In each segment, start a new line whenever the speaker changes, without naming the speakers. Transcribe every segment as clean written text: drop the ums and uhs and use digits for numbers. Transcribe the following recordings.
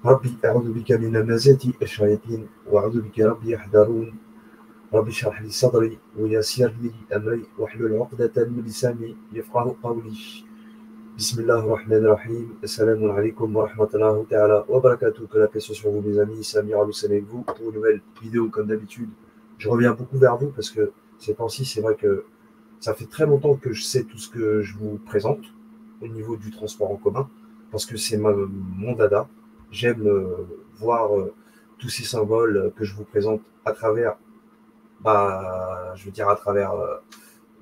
ربي أعوذ بك من همزات الشياطين وأعوذ بك ربي يحضرون ربي اشرح لي صدري ويسر لي أمري واحلل عقدة من لساني يفقه قولي بسم الله الرحمن الرحيم السلام عليكم ورحمة الله تعالى وبركاته. Que la paix soit sur vous mes amis, Samir Al-Hussein avec vous pour une nouvelle vidéo comme d'habitude. Je reviens beaucoup vers vous parce que ces temps-ci c'est vrai que ça fait très longtemps que je sais tout ce que je vous présente au niveau du transport en commun, parce que c'est mon dada. J'aime voir tous ces symboles que je vous présente à travers, je veux dire à travers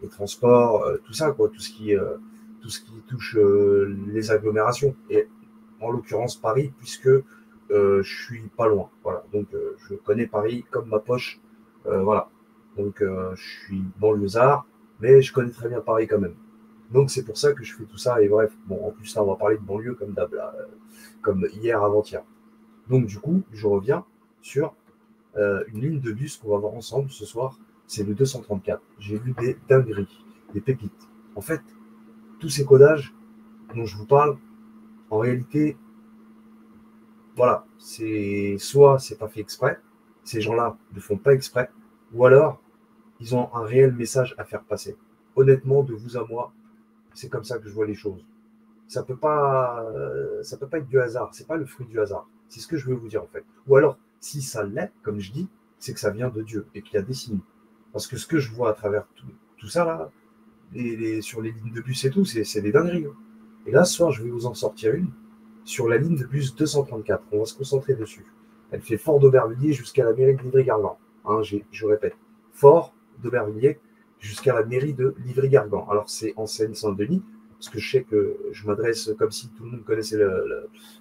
les transports, tout ça, quoi, tout ce qui touche les agglomérations. Et en l'occurrence Paris, puisque je suis pas loin. Voilà, donc je connais Paris comme ma poche. Voilà, donc je suis banlieusard, mais je connais très bien Paris quand même. Donc c'est pour ça que je fais tout ça. Et bref, bon, en plus là, on va parler de banlieue comme d'hab, comme hier avant-hier. Donc du coup, je reviens sur une ligne de bus qu'on va voir ensemble ce soir. C'est le 234. J'ai vu des dingueries, des pépites. En fait, tous ces codages dont je vous parle, en réalité, voilà, c'est soit c'est pas fait exprès, ces gens-là ne font pas exprès, ou alors ils ont un réel message à faire passer. Honnêtement, de vous à moi, c'est comme ça que je vois les choses. Ça peut pas être du hasard. C'est pas le fruit du hasard. C'est ce que je veux vous dire en fait. Ou alors, si ça l'est, comme je dis, c'est que ça vient de Dieu et qu'il y a des signes. Parce que ce que je vois à travers tout ça là, sur les lignes de bus et tout, c'est des dingueries, hein. Et là, ce soir, je vais vous en sortir une sur la ligne de bus 234. On va se concentrer dessus. Elle fait Fort d'Aubervilliers jusqu'à la mairie de Livry-Gargan. Hein, je répète, Fort d'Aubervilliers jusqu'à la mairie de Livry-Gargan. Alors, c'est en Seine-Saint-Denis, parce que je sais que je m'adresse comme si tout le monde connaissait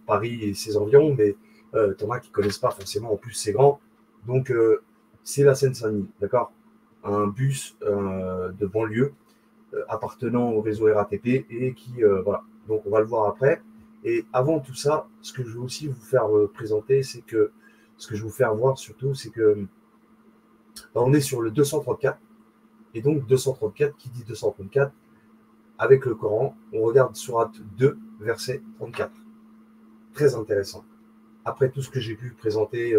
Paris et ses environs, mais t'en as qui ne connaissent pas forcément. En plus, c'est grand. Donc, c'est la Seine-Saint-Denis, d'accord? Un bus de banlieue appartenant au réseau RATP et qui, voilà. Donc, on va le voir après. Et avant tout ça, ce que je veux aussi vous faire présenter, c'est que ce que je veux vous faire voir surtout, c'est que on est sur le 234. Et donc 234, qui dit 234, avec le Coran, on regarde Sourate 2, verset 34. Très intéressant. Après tout ce que j'ai pu présenter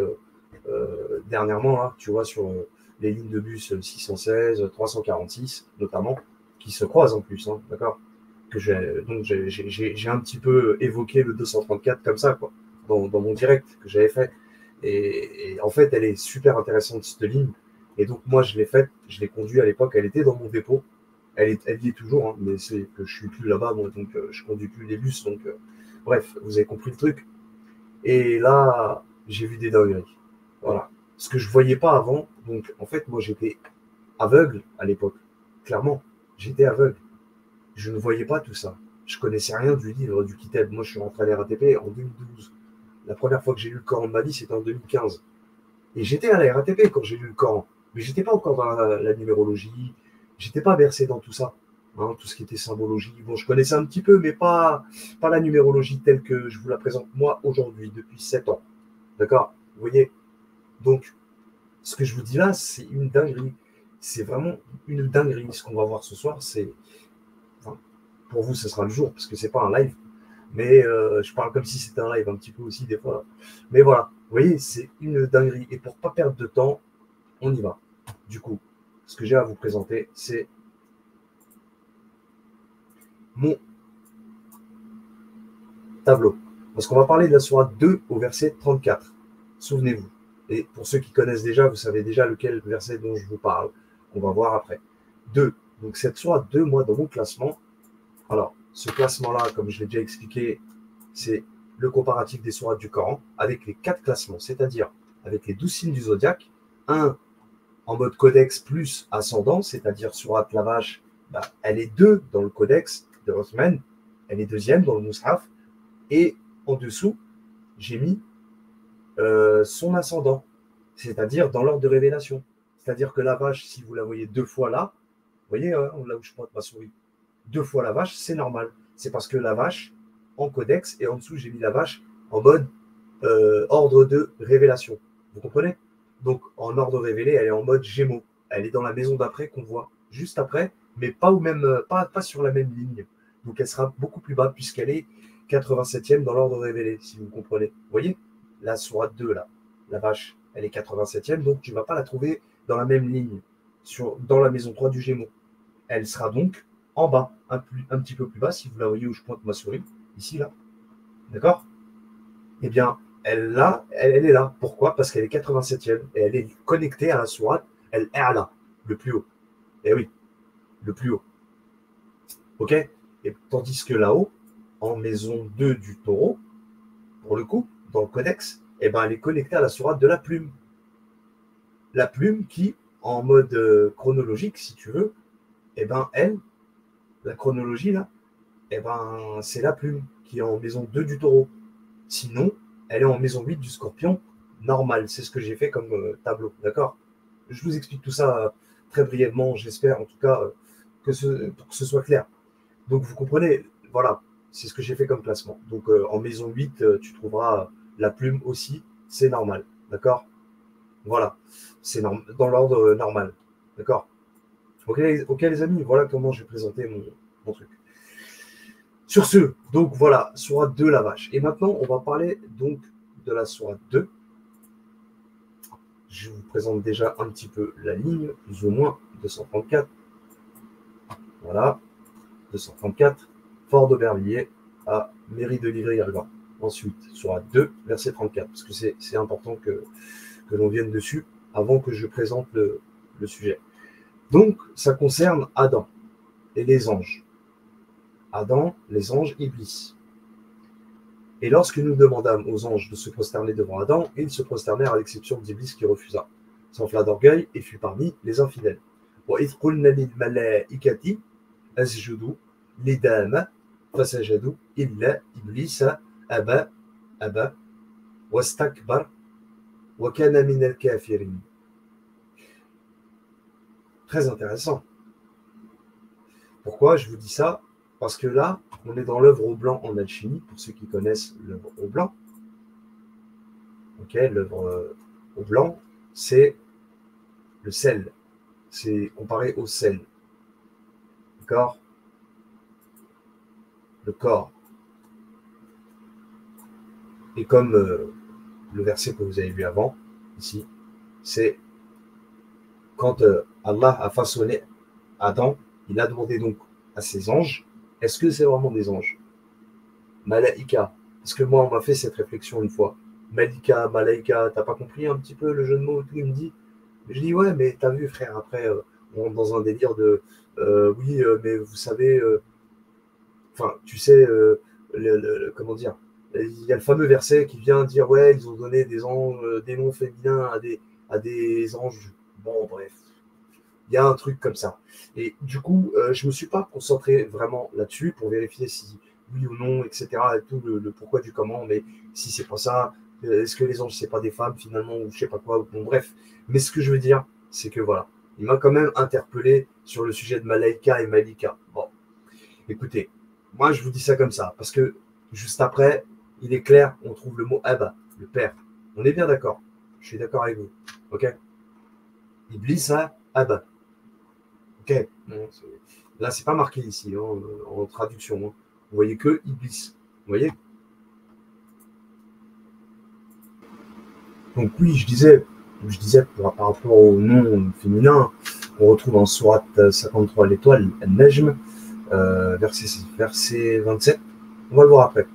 dernièrement, hein, tu vois, sur les lignes de bus 616, 346 notamment, qui se croisent en plus, hein, d'accord, que j'ai un petit peu évoqué le 234 comme ça, quoi, dans mon direct que j'avais fait. Et en fait, elle est super intéressante, cette ligne. Et donc, moi, je l'ai faite, je l'ai conduite à l'époque, elle était dans mon dépôt. Elle y est toujours, hein, mais c'est que je suis plus là-bas, moi, donc je conduis plus les bus. Donc, bref, vous avez compris le truc. Et là, j'ai vu des dingueries. Voilà. Ce que je voyais pas avant. Donc, en fait, moi, j'étais aveugle à l'époque. Clairement, j'étais aveugle. Je ne voyais pas tout ça. Je connaissais rien du livre du Kitab. Moi, je suis rentré à la RATP en 2012. La première fois que j'ai lu le Coran de ma vie, c'était en 2015. Et j'étais à la RATP quand j'ai lu le Coran. Mais j'étais pas encore dans la numérologie. J'étais pas versé dans tout ça. Hein, tout ce qui était symbologie. Bon, je connaissais un petit peu, mais pas la numérologie telle que je vous la présente moi aujourd'hui, depuis 7 ans. D'accord? Vous voyez? Donc, ce que je vous dis là, c'est une dinguerie. C'est vraiment une dinguerie. Ce qu'on va voir ce soir, c'est. Enfin, pour vous, ce sera le jour, parce que c'est pas un live. Mais je parle comme si c'était un live un petit peu aussi des fois. Mais voilà, vous voyez, c'est une dinguerie. Et pour pas perdre de temps, on y va. Du coup, ce que j'ai à vous présenter, c'est mon tableau. Parce qu'on va parler de la sourate 2 au verset 34. Souvenez-vous. Et pour ceux qui connaissent déjà, vous savez déjà lequel verset dont je vous parle, qu'on va voir après. 2. Donc cette sourate 2, moi, dans mon classement, alors, ce classement-là, comme je l'ai déjà expliqué, c'est le comparatif des sourates du Coran avec les 4 classements, c'est-à-dire avec les 12 signes du zodiaque, un en mode codex plus ascendant, c'est-à-dire sourate la vache, elle est 2 dans le codex de Rothman, elle est deuxième dans le Mus'haf, et en dessous, j'ai mis son ascendant, c'est-à-dire dans l'ordre de révélation. C'est-à-dire que la vache, si vous la voyez 2 fois là, vous voyez là où je pointe ma souris, 2 fois la vache, c'est normal. C'est parce que la vache, en codex, et en dessous, j'ai mis la vache en mode ordre de révélation. Vous comprenez? Donc, en ordre révélé, elle est en mode Gémeaux. Elle est dans la maison d'après qu'on voit juste après, mais pas, pas sur la même ligne. Donc, elle sera beaucoup plus bas puisqu'elle est 87e dans l'ordre révélé, si vous comprenez. Vous voyez? la sourate 2, là, la vache, elle est 87e, donc tu ne vas pas la trouver dans la même ligne dans la maison 3 du Gémeaux. Elle sera donc en bas, un petit peu plus bas, si vous la voyez où je pointe ma souris, ici, là. D'accord? Eh bien, elle est là. Pourquoi? Parce qu'elle est 87e et elle est connectée à la sourate El A'la, le plus haut. Eh oui, le plus haut. Ok? Et tandis que là-haut, en maison 2 du taureau, pour le coup, dans le codex, eh ben, elle est connectée à la sourate de la plume. La plume qui, en mode chronologique, si tu veux, eh ben, elle, la chronologie là, eh ben, c'est la plume qui est en maison 2 du taureau. Sinon, elle est en maison 8 du scorpion, normal. C'est ce que j'ai fait comme tableau, d'accord? Je vous explique tout ça très brièvement, j'espère en tout cas pour que ce soit clair. Donc vous comprenez, voilà, c'est ce que j'ai fait comme classement. Donc en maison 8, tu trouveras la plume aussi, c'est normal, d'accord? Voilà, c'est dans l'ordre normal, d'accord? Ok, les amis, voilà comment j'ai présenté mon truc. Sur ce, donc voilà, sourate 2, la vache. Et maintenant, on va parler donc de la sourate 2. Je vous présente déjà un petit peu la ligne, plus ou moins, 234. Voilà, 234, Fort d'Aubervilliers à Mairie de Livry-Gargan. Ensuite, sourate 2, verset 34, parce que c'est important que l'on vienne dessus avant que je présente le sujet. Donc, ça concerne Adam et les anges. Adam, les anges, Iblis. Et lorsque nous demandâmes aux anges de se prosterner devant Adam, ils se prosternèrent à l'exception d'Iblis qui refusa, s'enfla d'orgueil et fut parmi les infidèles. وَإِذْ قُلْنَا لِلْمَلَائِكَةِ اسْجُدُوا لِآدَمَ فَسَجَدُوا إِلَّا إِبْلِيسَ أَبَى وَاسْتَكْبَرَ وَكَانَ مِنَ الْكَافِرِينَ. Très intéressant. Pourquoi je vous dis ça? Parce que là, on est dans l'œuvre au blanc en alchimie, pour ceux qui connaissent l'œuvre au blanc. Ok, l'œuvre au blanc, c'est le sel. C'est comparé au sel. D'accord? Le corps. Et comme le verset que vous avez vu avant, ici, c'est quand Allah a façonné Adam, il a demandé donc à ses anges, est-ce que c'est vraiment des anges? Malaïka. Parce que moi, on m'a fait cette réflexion une fois. Malika, Malaïka, t'as pas compris un petit peu le jeu de mots? Il me dit, je dis, ouais, mais t'as vu, frère, après, on rentre dans un délire de, oui, mais vous savez, enfin, tu sais, comment dire, il y a le fameux verset qui vient dire, ouais, ils ont donné des anges, des noms féminins à des anges. Bon, bref, il y a un truc comme ça. Et du coup, je me suis pas concentré vraiment là-dessus pour vérifier si oui ou non, etc. Et tout le pourquoi du comment, mais si c'est pas ça, est-ce que les anges c'est pas des femmes finalement ou je sais pas quoi. Bon, bref. Mais ce que je veux dire, c'est que voilà, il m'a quand même interpellé sur le sujet de Malaïka et Malika. Bon, écoutez, moi je vous dis ça comme ça parce que juste après, il est clair, on trouve le mot Abba, le père. On est bien d'accord. Je suis d'accord avec vous. Ok. Iblis a Abba. Ok. Là, c'est pas marqué ici, hein, en traduction. Hein. Vous voyez que Iblis. Vous voyez? Donc oui, je disais par rapport au nom féminin, on retrouve en sourate 53 l'étoile, Al-Najm, verset 27. On va le voir après.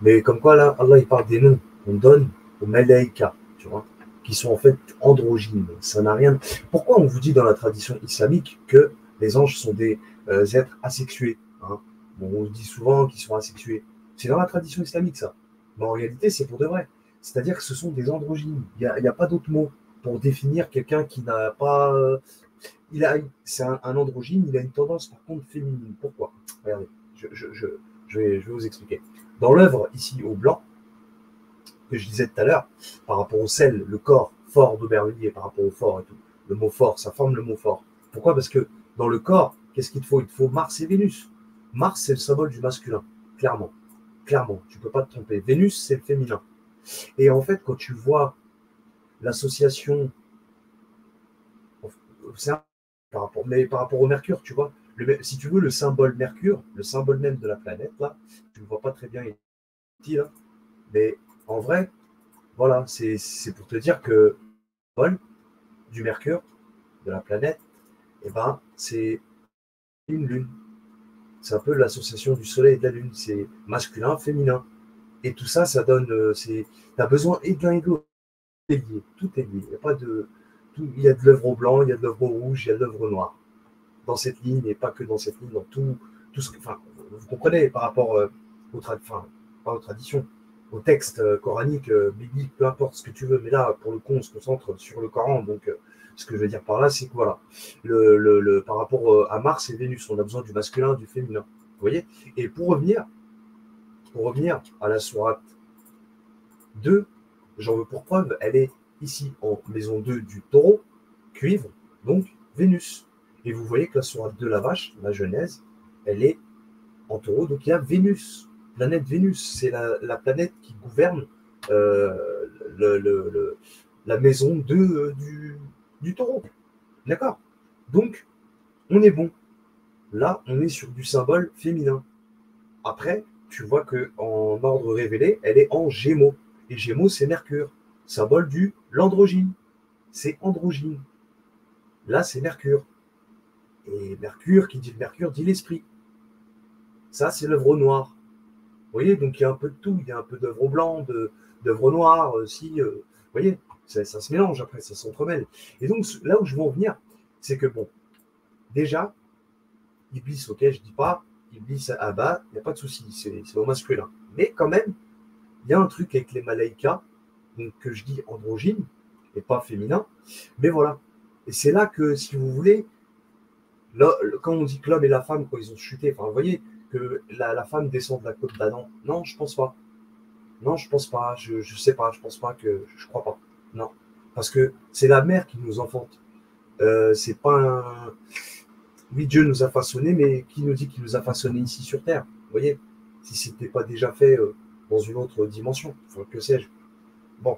Mais comme quoi, là, Allah, il parle des noms qu'on donne aux Malaïka, tu vois, qui sont en fait androgynes. Ça n'a rien. Pourquoi on vous dit dans la tradition islamique que les anges sont des êtres asexués, hein? Bon, on dit souvent qu'ils sont asexués. C'est dans la tradition islamique, ça. Mais en réalité, c'est pour de vrai. C'est-à-dire que ce sont des androgynes. Il y a pas d'autre mot pour définir quelqu'un qui n'a pas. C'est un androgyne, il a une tendance par contre féminine. Pourquoi? Regardez, je vais vous expliquer. Dans l'œuvre ici au blanc, que je disais tout à l'heure, par rapport au sel, le corps fort d'Aubervilliers, par rapport au fort et tout, le mot fort, ça forme le mot fort. Pourquoi? Parce que dans le corps, qu'est-ce qu'il te faut? Il te faut Mars et Vénus. Mars, c'est le symbole du masculin, clairement. Clairement, tu ne peux pas te tromper. Vénus, c'est le féminin. Et en fait, quand tu vois l'association, par rapport au Mercure, tu vois, si tu veux, le symbole Mercure, le symbole même de la planète, là, tu ne le vois pas très bien ici, là, mais en vrai, Voilà, c'est pour te dire que Paul, du Mercure, de la planète, eh ben, c'est une lune. C'est un peu l'association du soleil et de la lune. C'est masculin, féminin. Et tout ça, ça donne. Tu as besoin et de l'un et de l'autre. Tout est lié. Tout est lié. Il y a pas de. Il y a de l'œuvre au blanc, il y a de l'œuvre au rouge, il y a de l'œuvre au noir. Dans cette ligne, et pas que dans cette ligne, dans tout ce que. Enfin, vous comprenez par rapport enfin, pas aux traditions, au texte coranique, biblique, peu importe ce que tu veux. Mais là, pour le coup, on se concentre sur le Coran. Donc, ce que je veux dire par là, c'est que voilà, par rapport à Mars et Vénus, on a besoin du masculin, du féminin. Vous voyez. Et pour revenir à la sourate 2, j'en veux pour preuve, elle est ici en maison 2 du taureau, cuivre, donc Vénus. Et vous voyez que la sourate de la vache, la Genèse, elle est en taureau, donc il y a Vénus, planète Vénus. C'est la planète qui gouverne euh, le, le, le, la maison 2 du taureau. D'accord. Donc, on est bon. Là, on est sur du symbole féminin. Après, tu vois qu'en ordre révélé, elle est en Gémeaux. Et Gémeaux, c'est Mercure, symbole du l'androgyne. C'est androgyne. Là, c'est Mercure. Et Mercure, qui dit Mercure, dit l'esprit. Ça, c'est l'œuvre noire. Vous voyez, donc il y a un peu de tout. Il y a un peu d'œuvre blanc, d'œuvre noire, si. Vous voyez, ça se mélange après, ça s'entremêle. Et donc, là où je veux en venir, c'est que, bon, déjà, Iblis, ok, je dis pas, Iblis à bas, il n'y a pas de souci, c'est au masculin. Mais quand même, il y a un truc avec les malaïkas, donc que je dis androgyne, et pas féminin. Mais voilà. Et c'est là que, si vous voulez, là, quand on dit que l'homme et la femme, quand ils ont chuté, enfin, vous voyez, que la femme descend de la côte d'Adam. Non, je pense pas. Non, je pense pas. Je sais pas. Je pense pas que. Je crois pas. Non. Parce que c'est la mère qui nous enfante. C'est pas un. Oui, Dieu nous a façonnés, mais qui nous dit qu'il nous a façonnés ici sur Terre? Vous voyez? Si c'était pas déjà fait dans une autre dimension. Enfin, que sais-je? Bon,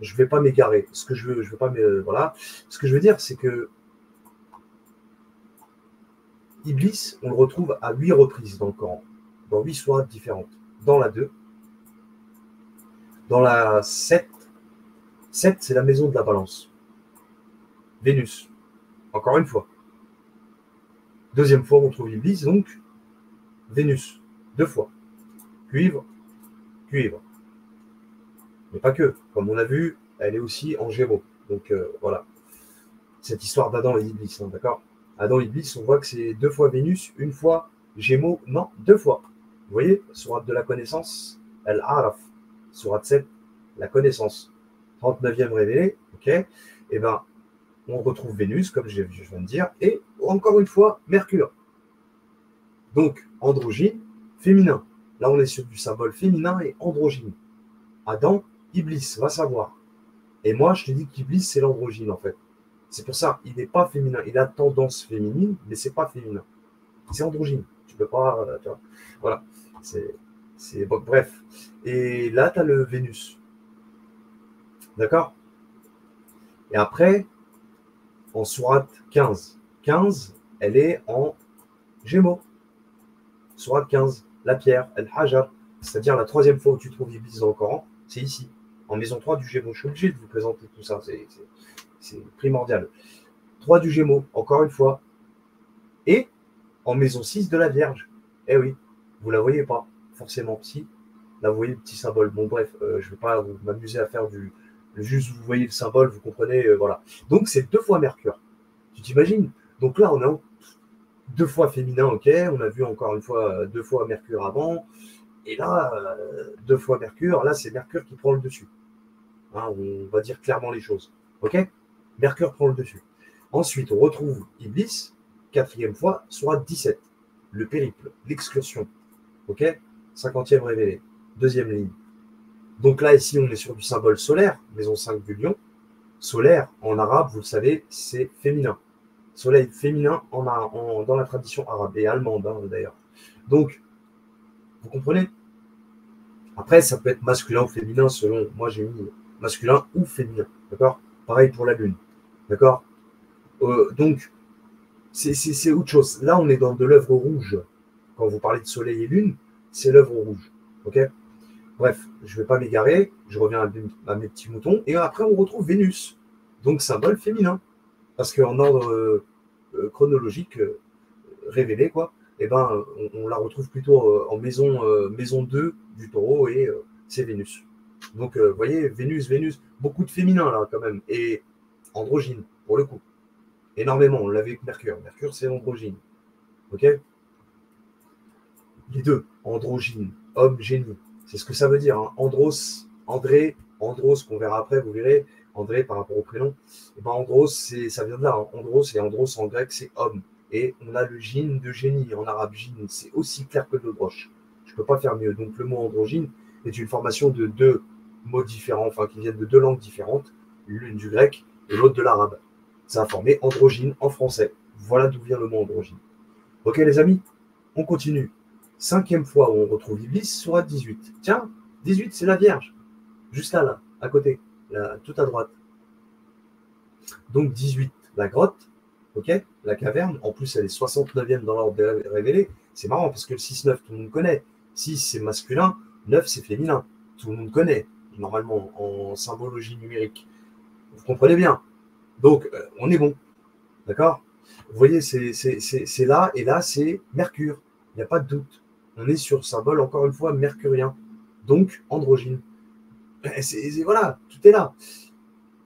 je vais pas m'égarer. Ce que je veux pas voilà. Ce que je veux dire, c'est que Iblis, on le retrouve à 8 reprises dans le Coran, dans 8 sourates différentes. Dans la 2, dans la 7, 7 c'est la maison de la balance. Vénus, encore une fois. Deuxième fois, on trouve Iblis, donc Vénus, 2 fois. Cuivre, cuivre. Mais pas que. Comme on a vu, elle est aussi en Gémeaux. Donc voilà. Cette histoire d'Adam et d'Iblis, hein, d'accord. Adam et Iblis, on voit que c'est 2 fois Vénus, une fois Gémeaux, non, 2 fois. Vous voyez, sourate de la connaissance, Al-Araf, sourate 7, la connaissance. 39e révélé, ok. Et ben, on retrouve Vénus, comme je viens de dire, et encore une fois, Mercure. Donc, androgyne, féminin. Là, on est sur du symbole féminin et androgyne. Adam, Iblis, va savoir. Et moi, je te dis qu'Iblis, c'est l'androgyne, en fait. C'est pour ça, il n'est pas féminin. Il a tendance féminine, mais c'est pas féminin. C'est androgyne. Tu peux pas. Tu vois, voilà. Bon, bref. Et là, tu as le Vénus. D'accord. Et après, en sourate 15. 15, elle est en Gémeaux. Sourate 15, la pierre, El-Hajar. C'est-à-dire la troisième fois où tu trouves Iblis dans le Coran, c'est ici, en maison 3 du Gémeaux. Je suis obligé de vous présenter tout ça. C'est primordial. 3 du Gémeaux, encore une fois. Et en maison 6 de la Vierge. Eh oui, vous la voyez pas, forcément. Si, là, vous voyez le petit symbole. Bon, bref, je ne vais pas m'amuser à faire du. Juste, vous voyez le symbole, vous comprenez, voilà. Donc, c'est 2 fois Mercure. Tu t'imagines? Donc là, on a 2 fois féminin, ok. On a vu encore une fois 2 fois Mercure avant. Et là, 2 fois Mercure, là, c'est Mercure qui prend le dessus. Hein, on va dire clairement les choses. Ok. Mercure prend le dessus. Ensuite, on retrouve Iblis, 4e fois, soit 17. Le périple, l'excursion. Ok. 50e révélé. Deuxième ligne. Donc là, ici, on est sur du symbole solaire, maison 5 du lion. Solaire, en arabe, vous le savez, c'est féminin. Soleil féminin dans la tradition arabe et allemande, hein, d'ailleurs. Donc, vous comprenez? Après, ça peut être masculin ou féminin selon. Moi, j'ai mis masculin ou féminin. D'accord. Pareil pour la lune. D'accord. Donc, c'est autre chose. Là, on est dans de l'œuvre rouge. Quand vous parlez de soleil et lune, c'est l'œuvre rouge. Ok. Bref, je ne vais pas m'égarer, je reviens à mes petits moutons, et après on retrouve Vénus, donc symbole féminin, parce qu'en ordre chronologique révélé, quoi, eh ben, on la retrouve plutôt en maison 2 du taureau, et c'est Vénus. Donc, vous voyez, Vénus, beaucoup de féminin là quand même, et androgyne, pour le coup. Énormément, on l'avait avec Mercure. Mercure, c'est androgyne. Ok. Les deux, androgyne, homme, génie. C'est ce que ça veut dire. Hein. Andros, André, Andros, qu'on verra après, vous verrez, André par rapport au prénom. Et ben Andros, ça vient de là. Hein. Andros, et Andros en grec, c'est homme. Et on a le gine de génie, en arabe, gine. C'est aussi clair que de l'eau de roche. Je ne peux pas faire mieux. Donc le mot androgyne est une formation de deux mots différents, enfin qui viennent de deux langues différentes, l'une du grec et l'autre de l'arabe. Ça a formé androgyne en français. Voilà d'où vient le mot androgyne. Ok les amis, on continue. 5e fois où on retrouve Iblis sera 18. Tiens, 18 c'est la Vierge. Juste là, à côté, là, tout à droite. Donc 18, la grotte, ok, la caverne. En plus, elle est 69e dans l'ordre révélé. C'est marrant parce que le 6-9, tout le monde connaît. 6, c'est masculin. 9, c'est féminin. Tout le monde connaît, normalement, en symbologie numérique. Vous comprenez bien. Donc, on est bon. D'accord. Vous voyez, c'est là, et là, c'est Mercure. Il n'y a pas de doute. On est sur symbole, encore une fois, mercurien. Donc, androgyne. Voilà, tout est là.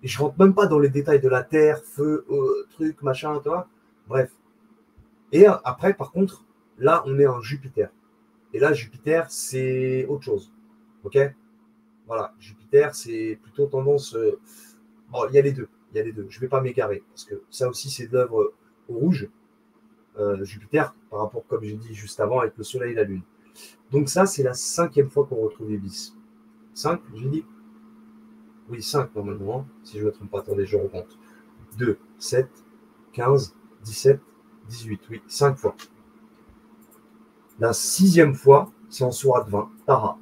Et je rentre même pas dans les détails de la Terre, feu, truc, machin, tu vois. Bref. Et après, par contre, là, on est en Jupiter. Et là, Jupiter, c'est autre chose. Ok. Voilà, Jupiter, c'est plutôt tendance. Bon, il y a les deux. Il y a les deux. Je ne vais pas m'égarer, parce que ça aussi, c'est de l'œuvre au rouge. Jupiter, par rapport, comme j'ai dit juste avant, avec le Soleil et la Lune. Donc ça, c'est la 5e fois qu'on retrouve Iblis. 5, j'ai dit. Oui, 5 normalement, hein, si je ne me trompe pas. Attendez, je recompte. 2, 7, 15, 17, 18. Oui, 5 fois. La 6e fois, c'est en sourate 20, Tara.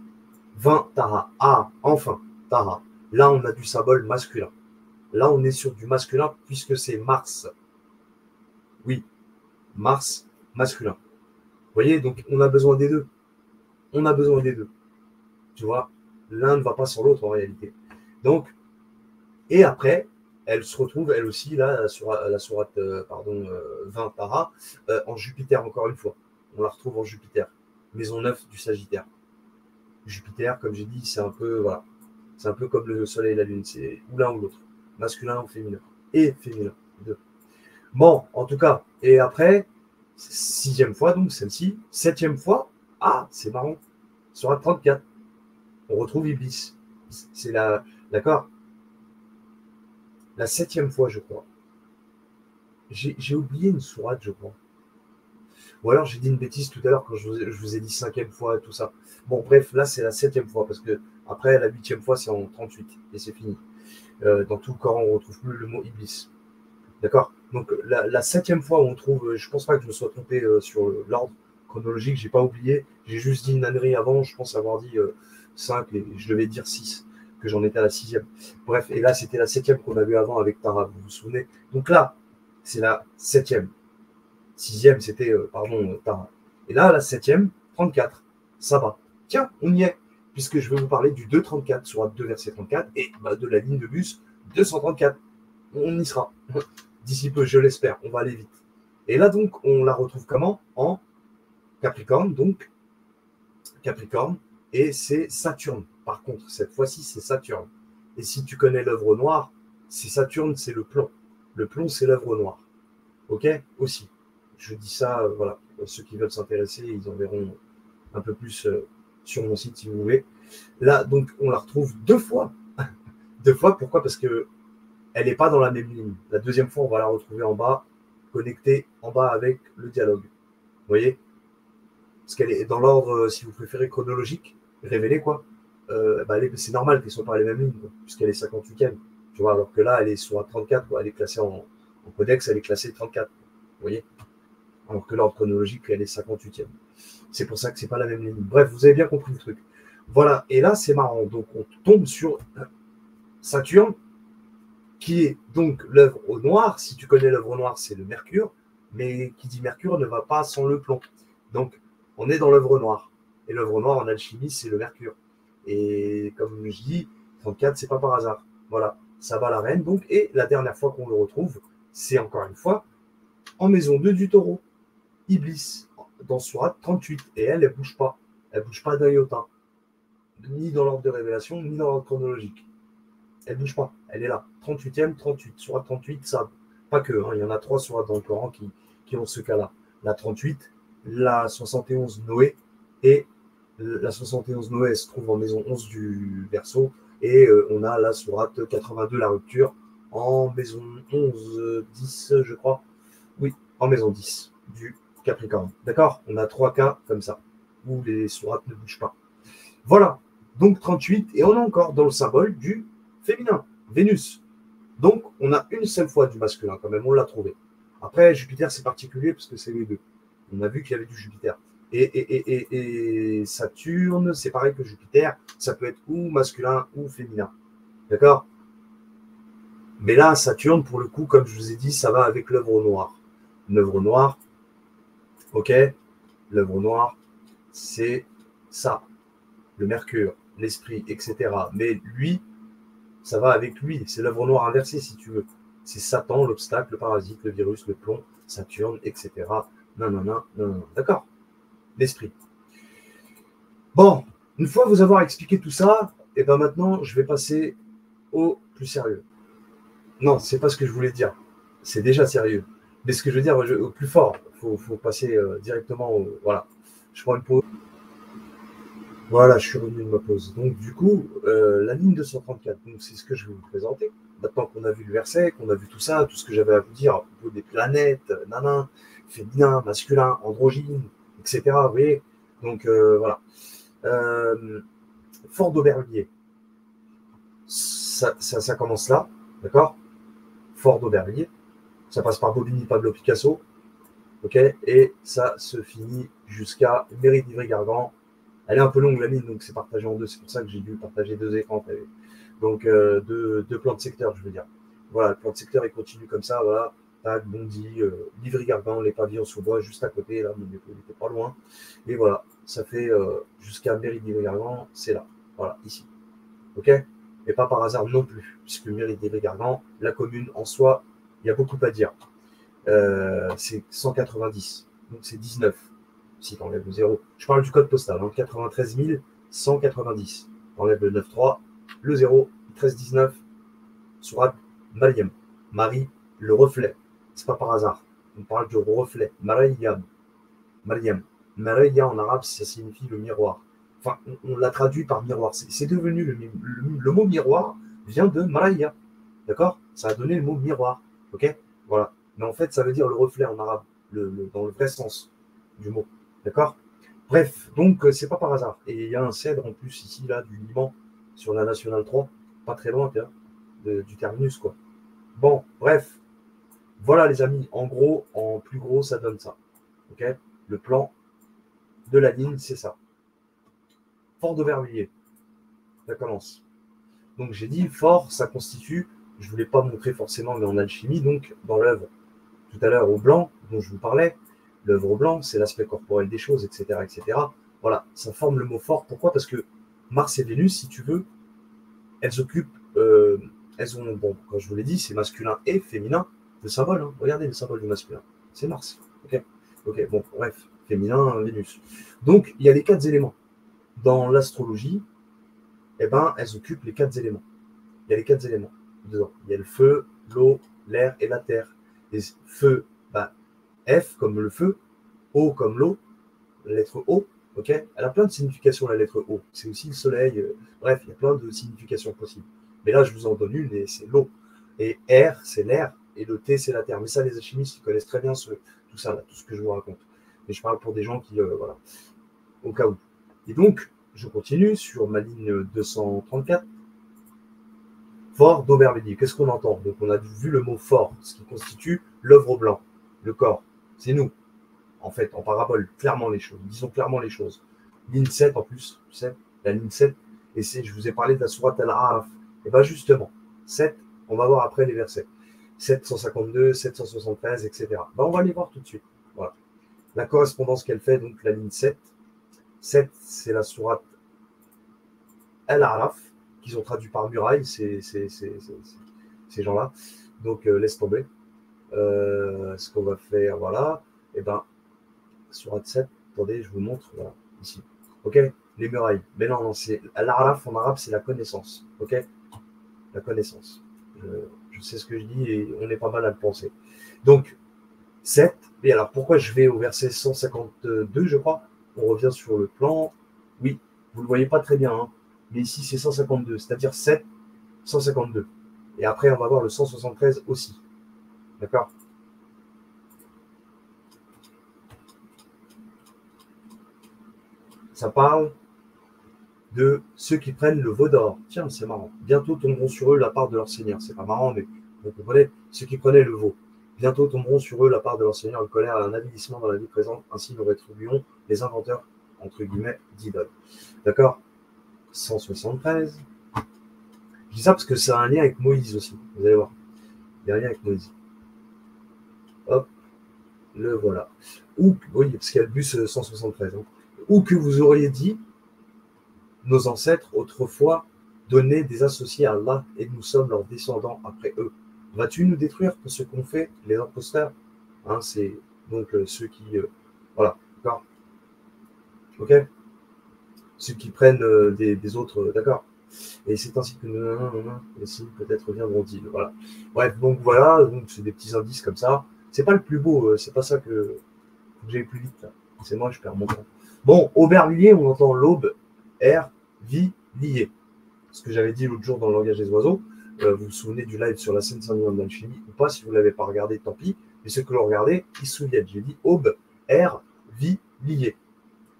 20, Tara. Ah, enfin, Tara. Là, on a du symbole masculin. Là, on est sur du masculin puisque c'est Mars. Oui, Mars, masculin. Vous voyez, donc on a besoin des deux. On a besoin des deux. Tu vois, l'un ne va pas sans l'autre en réalité. Donc, et après, elle se retrouve, elle aussi, là, sur la sourate 20 Tara, en Jupiter, encore une fois. On la retrouve en Jupiter, maison 9 du Sagittaire. Jupiter, comme j'ai dit, c'est un peu, voilà, c'est un peu comme le Soleil et la Lune, c'est ou l'un ou l'autre, masculin ou féminin, et féminin, deux. Bon, en tout cas, et après, 6e fois, donc celle-ci, 7e fois, ah, c'est marrant, sourate 34, on retrouve Iblis. C'est la, d'accord, la 7e fois, je crois. J'ai oublié une sourate, je crois. Ou alors j'ai dit une bêtise tout à l'heure quand je vous ai dit 5e fois et tout ça. Bon, bref, là c'est la 7e fois parce que après la 8e fois c'est en 38 et c'est fini. Dans tout le Coran, on ne retrouve plus le mot Iblis. D'accord. Donc la 7e fois où on trouve, je pense pas que je me sois trompé sur l'ordre chronologique, j'ai pas oublié. J'ai juste dit une ânerie avant, je pense avoir dit 5 et je devais dire 6, que j'en étais à la 6e. Bref, et là c'était la 7e qu'on a vu avant avec Tara, vous vous souvenez. Donc là, c'est la 7e. 6e, c'était, Tara. Et là, la 7e, 34. Ça va. Tiens, on y est. Puisque je vais vous parler du 2,34, sur 2 verset 34, et de la ligne de bus 234. On y sera. D'ici peu, je l'espère. On va aller vite. Et là, donc, on la retrouve comment? En Capricorne, donc. Capricorne. Et c'est Saturne. Par contre, cette fois-ci, c'est Saturne. Et si tu connais l'œuvre noire, c'est Saturne, c'est le plomb. Le plomb, c'est l'œuvre noire. Ok? Aussi. Je dis ça, voilà. Ceux qui veulent s'intéresser, ils en verront un peu plus sur mon site si vous voulez. Là, donc, on la retrouve 2 fois. 2 fois, pourquoi? Parce que elle n'est pas dans la même ligne. La 2e fois, on va la retrouver en bas, connectée en bas avec le dialogue. Vous voyez? Parce qu'elle est dans l'ordre, si vous préférez, chronologique, révélé, quoi. C'est normal qu'elles ne soient pas les mêmes lignes, quoi, puisqu'elle est 58e. Tu vois, alors que là, elle est sur 34, quoi. Elle est classée en codex, elle est classée 34. Vous voyez? Alors que l'ordre chronologique, elle est 58e. C'est pour ça que c'est pas la même ligne. Bref, vous avez bien compris le truc. Voilà, et là, c'est marrant. Donc, on tombe sur Saturne, qui est donc l'œuvre au noir. Si tu connais l'œuvre au noir, c'est le mercure, mais qui dit mercure ne va pas sans le plomb. Donc, on est dans l'œuvre noire. Et l'œuvre noire en alchimie, c'est le mercure. Et comme je dis, 34, c'est pas par hasard. Voilà, ça bat la reine. Donc, et la dernière fois qu'on le retrouve, c'est encore une fois en maison 2 du taureau. Iblis, dans Sourate 38. Et elle bouge pas. Elle bouge pas d'un iota. Ni dans l'ordre de révélation, ni dans l'ordre chronologique. Elle bouge pas. Elle est là. 38e, 38. Sourate 38, ça. Pas que. Hein, il y en a 3 sourates dans le Coran qui ont ce cas-là. La 38, la 71 Noé et la 71 Noé se trouve en maison 11 du Verseau et on a la sourate 82 la rupture en maison 11, 10 je crois. Oui, en maison 10 du Capricorne. D'accord. On a 3 cas comme ça où les sourates ne bougent pas. Voilà. Donc 38 et on est encore dans le symbole du féminin, Vénus. Donc on a une seule fois du masculin quand même, on l'a trouvé. Après, Jupiter, c'est particulier parce que c'est les deux. On a vu qu'il y avait du Jupiter. Et Saturne, c'est pareil que Jupiter, ça peut être ou masculin ou féminin. D'accord. Mais là, Saturne, pour le coup, comme je vous ai dit, ça va avec l'œuvre noire. L'œuvre noire, ok, l'œuvre noire, c'est ça, le Mercure, l'esprit, etc. Mais lui, ça va avec lui, c'est l'œuvre noire inversée, si tu veux. C'est Satan, l'obstacle, le parasite, le virus, le plomb, Saturne, etc. Non, non, non, non, non. D'accord. L'esprit. Bon, une fois vous avoir expliqué tout ça, et ben maintenant, je vais passer au plus sérieux. Non, c'est pas ce que je voulais dire. C'est déjà sérieux. Mais ce que je veux dire, au plus fort, il faut passer directement au... Voilà. Je prends une pause. Voilà, je suis revenu de ma pause. Donc, du coup, la ligne 234, c'est ce que je vais vous présenter. Maintenant qu'on a vu le verset, qu'on a vu tout ça, tout ce que j'avais à vous dire à propos des planètes, nanan, féminin, masculin, androgyne, etc. Vous voyez. Donc, voilà. Fort d'Aubervilliers. Ça commence là, d'accord. Fort d'Aubervilliers. Ça passe par Bobigny, Pablo Picasso. Ok. Et ça se finit jusqu'à Mairie d'Ivry-Gargan. Elle est un peu longue la ligne, donc c'est partagé en deux. C'est pour ça que j'ai dû partager 2 écrans. Donc, deux plans de secteur, je veux dire. Voilà, le plan de secteur, il continue comme ça. Voilà, tac, Bondy, Livry-Gargan, les pavillons sous bois, juste à côté. Là, il n'était pas loin. Et voilà, ça fait jusqu'à Mairie d'Ivry-Gargan, c'est là. Voilà, ici. Ok. Et pas par hasard non plus, puisque Mairie d'Ivry-Gargan, la commune en soi, il y a beaucoup à dire. C'est 190, donc c'est 19 si tu enlèves le 0. Je parle du code postal, hein, 93 190. Tu enlèves le 93, le 0, 1319, Sourate Mariam. Marie, le reflet. C'est pas par hasard. On parle du reflet. Mariam. Mariam. Maria en arabe, ça signifie le miroir. Enfin, on l'a traduit par miroir. C'est devenu le mot miroir vient de Maria. D'accord. Ça a donné le mot miroir. Ok. Voilà. Mais en fait, ça veut dire le reflet en arabe, dans le vrai sens du mot. D'accord. Bref, donc c'est pas par hasard. Et il y a un cèdre en plus ici, là, du Liban, sur la Nationale 3, pas très loin, du terminus, quoi. Bon, bref, voilà les amis, en gros, en plus gros, ça donne ça. Ok. Le plan de la ligne, c'est ça. Fort d'Aubervilliers, ça commence. Donc j'ai dit fort, ça constitue, je ne voulais pas montrer forcément, mais en alchimie, donc dans l'œuvre tout à l'heure au blanc, dont je vous parlais, l'œuvre au blanc, c'est l'aspect corporel des choses, etc., etc. Voilà, ça forme le mot fort. Pourquoi? Parce que Mars et Vénus, si tu veux, elles occupent, elles ont, bon, comme je vous l'ai dit, c'est masculin et féminin, le symbole, hein. Regardez le symbole du masculin, c'est Mars. Ok, ok, bon, bref, féminin, Vénus. Donc, il y a les 4 éléments. Dans l'astrologie, eh ben, elles occupent les 4 éléments. Il y a les 4 éléments dedans. Il y a le feu, l'eau, l'air et la terre. Les feux, bah, F comme le feu, O comme l'eau, la lettre O, ok. Elle a plein de significations, la lettre O. C'est aussi le soleil. Bref, il y a plein de significations possibles. Mais là, je vous en donne une, et c'est l'eau. Et R, c'est l'air, et le T, c'est la terre. Mais ça, les alchimistes, ils connaissent très bien tout ça, là, tout ce que je vous raconte. Mais je parle pour des gens qui, voilà, au cas où. Et donc, je continue sur ma ligne 234. Fort d'Aubervilliers. Qu'est-ce qu'on entend? Donc, on a vu le mot fort, ce qui constitue l'œuvre au blanc, le corps. C'est nous, en fait, en parabole, clairement les choses. Disons clairement les choses. Ligne 7, en plus, tu sais, la ligne 7. Et je vous ai parlé de la sourate Al-Araf. Et bien, justement, 7, on va voir après les versets. 752, 773, etc. Ben, on va les voir tout de suite. Voilà. La correspondance qu'elle fait, donc la ligne 7. 7, c'est la sourate El Araf, qu'ils ont traduit par muraille, ces gens-là. Donc, laisse tomber. Ce qu'on va faire, voilà. Et ben, sur A7, attendez, je vous montre, voilà, ici. Ok, les murailles. Mais non, non, c'est Al-Araf en arabe, c'est la connaissance. Ok, la connaissance. Je sais ce que je dis et on est pas mal à le penser. Donc, 7. Et alors, pourquoi je vais au verset 152, je crois? On revient sur le plan. Oui, vous ne le voyez pas très bien, hein, mais ici, c'est 152, c'est-à-dire 7, 152. Et après, on va voir le 173 aussi. D'accord? Ça parle de ceux qui prennent le veau d'or. Tiens, c'est marrant. Bientôt tomberont sur eux la part de leur Seigneur. C'est pas marrant, mais vous comprenez, ceux qui prenaient le veau. Bientôt tomberont sur eux la part de leur Seigneur, le colère et un avilissement dans la vie présente. Ainsi nous rétribuons les inventeurs, entre guillemets, d'idoles. D'accord? 173. Je dis ça parce que c'est un lien avec Moïse aussi. Vous allez voir. Il y a un lien avec Moïse. Hop, le voilà. Ou, oui, parce qu'il y a le bus 173. Hein. Ou que vous auriez dit, nos ancêtres autrefois donnaient des associés à Allah et nous sommes leurs descendants après eux. Vas-tu nous détruire pour ce qu'ont fait les imposteurs, hein, c'est donc ceux qui... voilà, d'accord. Ok. Ceux qui prennent des autres, d'accord. Et c'est ainsi que les signes peut-être viendront-ils. Voilà. Bref, donc voilà, donc c'est des petits indices comme ça. C'est pas le plus beau, c'est pas ça que j'aille plus vite. C'est moi, je perds mon temps. Bon, Aubervilliers, on entend l'aube, air, vie, lié. Ce que j'avais dit l'autre jour dans le langage des oiseaux. Vous vous souvenez du live sur la Seine-Saint-Denis en alchimie ou pas? Si vous ne l'avez pas regardé, tant pis. Mais ceux qui l'ont regardé, ils se souviennent. J'ai dit aube, air, vie, lié.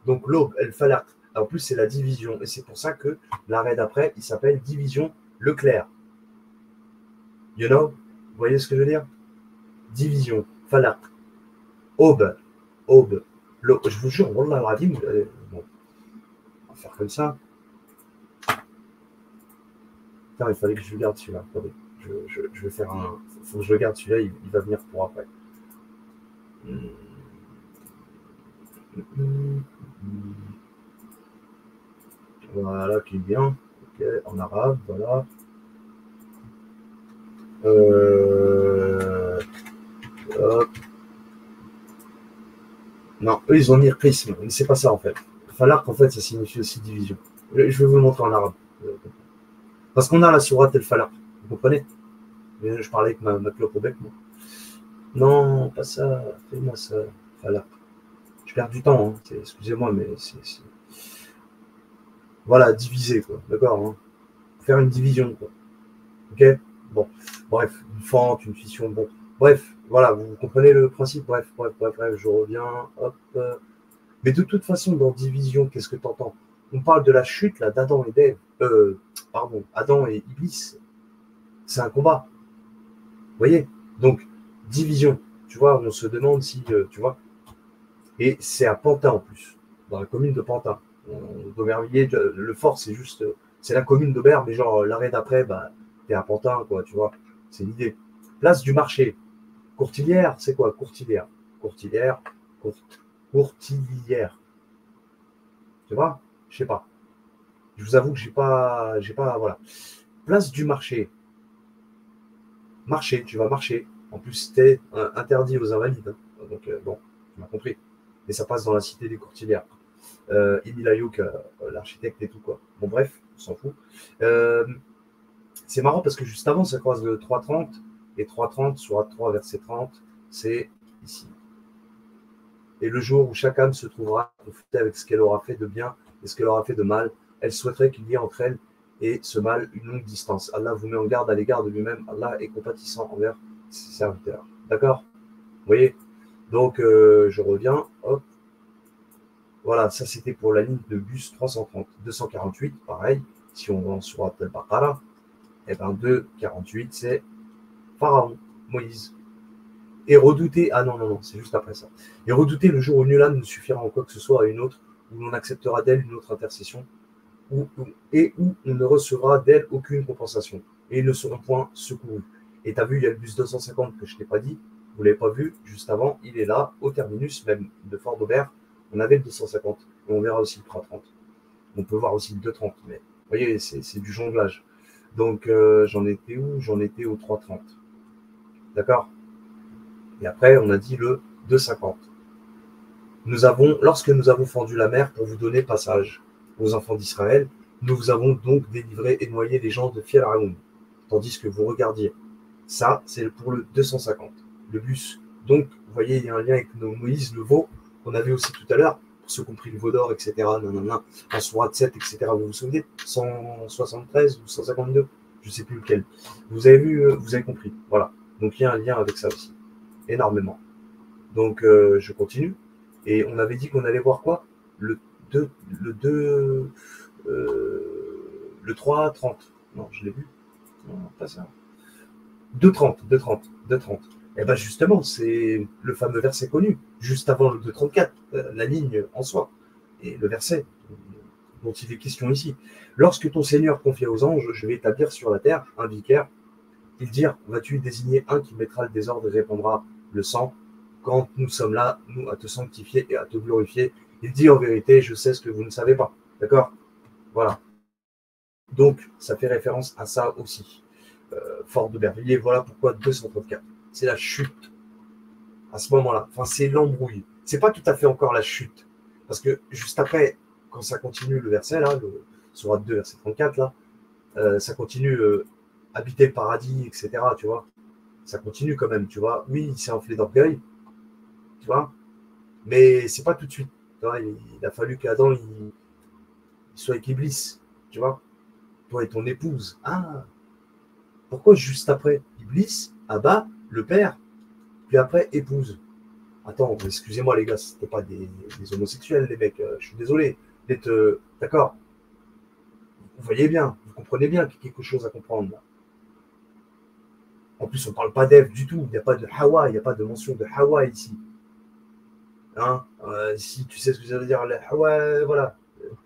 Donc l'aube, elle falak. En plus, c'est la division. Et c'est pour ça que l'arrêt d'après, il s'appelle division Leclerc. You know? Vous voyez ce que je veux dire? Division, falak. Aube, aube. Je vous jure, Wallah al-Radim, bon, on va faire comme ça. Putain, il fallait que je garde celui-là. Attendez, je vais faire un. Il faut que je regarde celui-là, il va venir pour après. Voilà, qui est bien. Ok, en arabe, voilà. Hop. Non, eux, ils ont mis prisme, mais c'est pas ça en fait. Falak, en fait, ça signifie aussi division. Je vais vous le montrer en arabe. Parce qu'on a la sourate El Falak, vous comprenez? Je parlais avec ma clope au bec, moi. Non, pas ça, fais-moi ça, Falak. Je perds du temps, hein. Excusez-moi, mais c'est. Voilà, diviser, quoi. D'accord, hein. Faire une division, quoi. Ok. Bon, bref, une fente, une fission, bon. Bref, voilà, vous comprenez le principe. Bref, je reviens. Hop. Mais de toute façon, dans division, qu'est-ce que tu entends? On parle de la chute là d'Adam et d'Ève. Pardon, Adam et Iblis. C'est un combat. Vous voyez? Donc, division. Tu vois, on se demande si, tu vois. Et c'est à Pantin en plus, dans la commune de Pantin. D'Aubervilliers, le fort, c'est juste. C'est la commune d'Aubert, mais genre l'arrêt d'après, bah, t'es à Pantin, quoi, tu vois. C'est l'idée. Place du marché. Courtilière, c'est quoi? Courtilière. Courtilière. Courtilière. Tu vois? Je sais pas. Je vous avoue que j'ai pas, voilà. Place du marché. Marché, tu vas marcher. En plus, c'était interdit aux invalides. Hein. Donc, bon, tu m'as compris. Et ça passe dans la cité des Courtilières. Emile Ayouk, l'architecte et tout, quoi. Bon, bref, on s'en fout. C'est marrant parce que juste avant, ça croise le 3.30. Et 3.30, sur 3, verset 30, c'est ici. Et le jour où chaque âme se trouvera confrontée avec ce qu'elle aura fait de bien et ce qu'elle aura fait de mal, elle souhaiterait qu'il y ait entre elle et ce mal une longue distance. Allah vous met en garde à l'égard de lui-même. Allah est compatissant envers ses serviteurs. D'accord? Vous voyez? Donc, je reviens. Hop. Voilà, ça c'était pour la ligne de bus 330. 248, pareil. Si on va sur Atel Baqara, et bien 248, c'est Pharaon, Moïse. Et redouter, ah non, non, non, c'est juste après ça. Et redouter le jour où nul âme ne suffira en quoi que ce soit à une autre, où l'on acceptera d'elle une autre intercession, et où on ne recevra d'elle aucune compensation. Et ils ne seront point secourus. Et tu as vu, il y a le bus 250 que je ne t'ai pas dit, vous ne l'avez pas vu juste avant, il est là, au terminus même de Fort d'Aubert, on avait le 250, et on verra aussi le 330. On peut voir aussi le 230, mais voyez, c'est du jonglage. Donc, j'en étais où? J'en étais au 3,30. D'accord? Et après, on a dit le 2,50. Lorsque nous avons fendu la mer pour vous donner passage aux enfants d'Israël, nous vous avons donc délivré et noyé les gens de Pharaon, tandis que vous regardiez. Ça, c'est pour le 250, le bus. Donc, vous voyez, il y a un lien avec nos Moïse, le veau, qu'on avait aussi tout à l'heure, pour ceux qui ont pris le veau d'or, etc., nanana, en Sourate 7, etc., vous vous souvenez 173 ou 152, je ne sais plus lequel. Vous avez vu, vous avez compris, voilà. Donc, il y a un lien avec ça aussi, énormément. Donc, je continue. Et on avait dit qu'on allait voir quoi? Le 2, le 2, le 3,30. Non, je l'ai vu. Non, pas ça. 2,30, 2,30, 2,30. Et bien justement, c'est le fameux verset connu, juste avant le 2,34, la ligne en soi, et le verset dont il est question ici. Lorsque ton Seigneur confia aux anges, je vais établir sur la terre un vicaire, ils dirent, vas-tu désigner un qui mettra le désordre et répandra le sang, quand nous sommes là, nous, à te sanctifier et à te glorifier. Il dit en vérité, je sais ce que vous ne savez pas. D'accord? Voilà. Donc, ça fait référence à ça aussi. Fort de Bervilliers, voilà pourquoi 234. C'est la chute à ce moment-là. Enfin, c'est l'embrouille. C'est pas tout à fait encore la chute. Parce que juste après, quand ça continue le verset, là, le Sourate 2, verset 34, là, ça continue habiter le paradis, etc. Tu vois, ça continue quand même, tu vois. Oui, il s'est enflé d'orgueil, tu vois, mais c'est pas tout de suite. Tu vois, il a fallu qu'Adam il soit avec Iblis, tu vois, toi et ton épouse. Ah, pourquoi juste après Iblis, Abba, le père, puis après épouse? Attends, excusez-moi les gars, c'était pas des homosexuels les mecs, je suis désolé d'être d'accord. Vous voyez bien, vous comprenez bien qu'il y a quelque chose à comprendre là. En plus, on ne parle pas d'Ève du tout, il n'y a pas de Hawa, il n'y a pas de mention de Hawa ici. Hein, si tu sais ce que ça veut dire, le Hawa, voilà,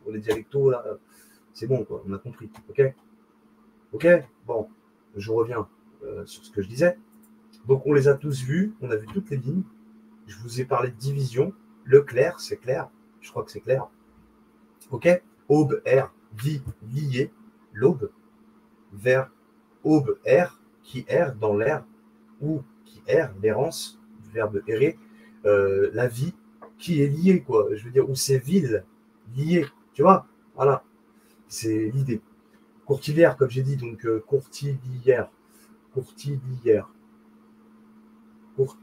pour les dialectos là, c'est bon, quoi, on a compris. Ok? Ok? Bon, je reviens sur ce que je disais. Donc, on les a tous vus, on a vu toutes les lignes. Je vous ai parlé de division. Le clair, c'est clair. Je crois que c'est clair. Ok? Aube, air, vie, lié. L'aube, vers aube, air, qui erre dans l'air, ou qui erre, l'errance, du verbe errer. La vie qui est liée, quoi. Je veux dire, ou c'est ville, liée. Tu vois? Voilà. C'est l'idée. Courtilière, comme j'ai dit, donc courtilière. Courtilière. Court,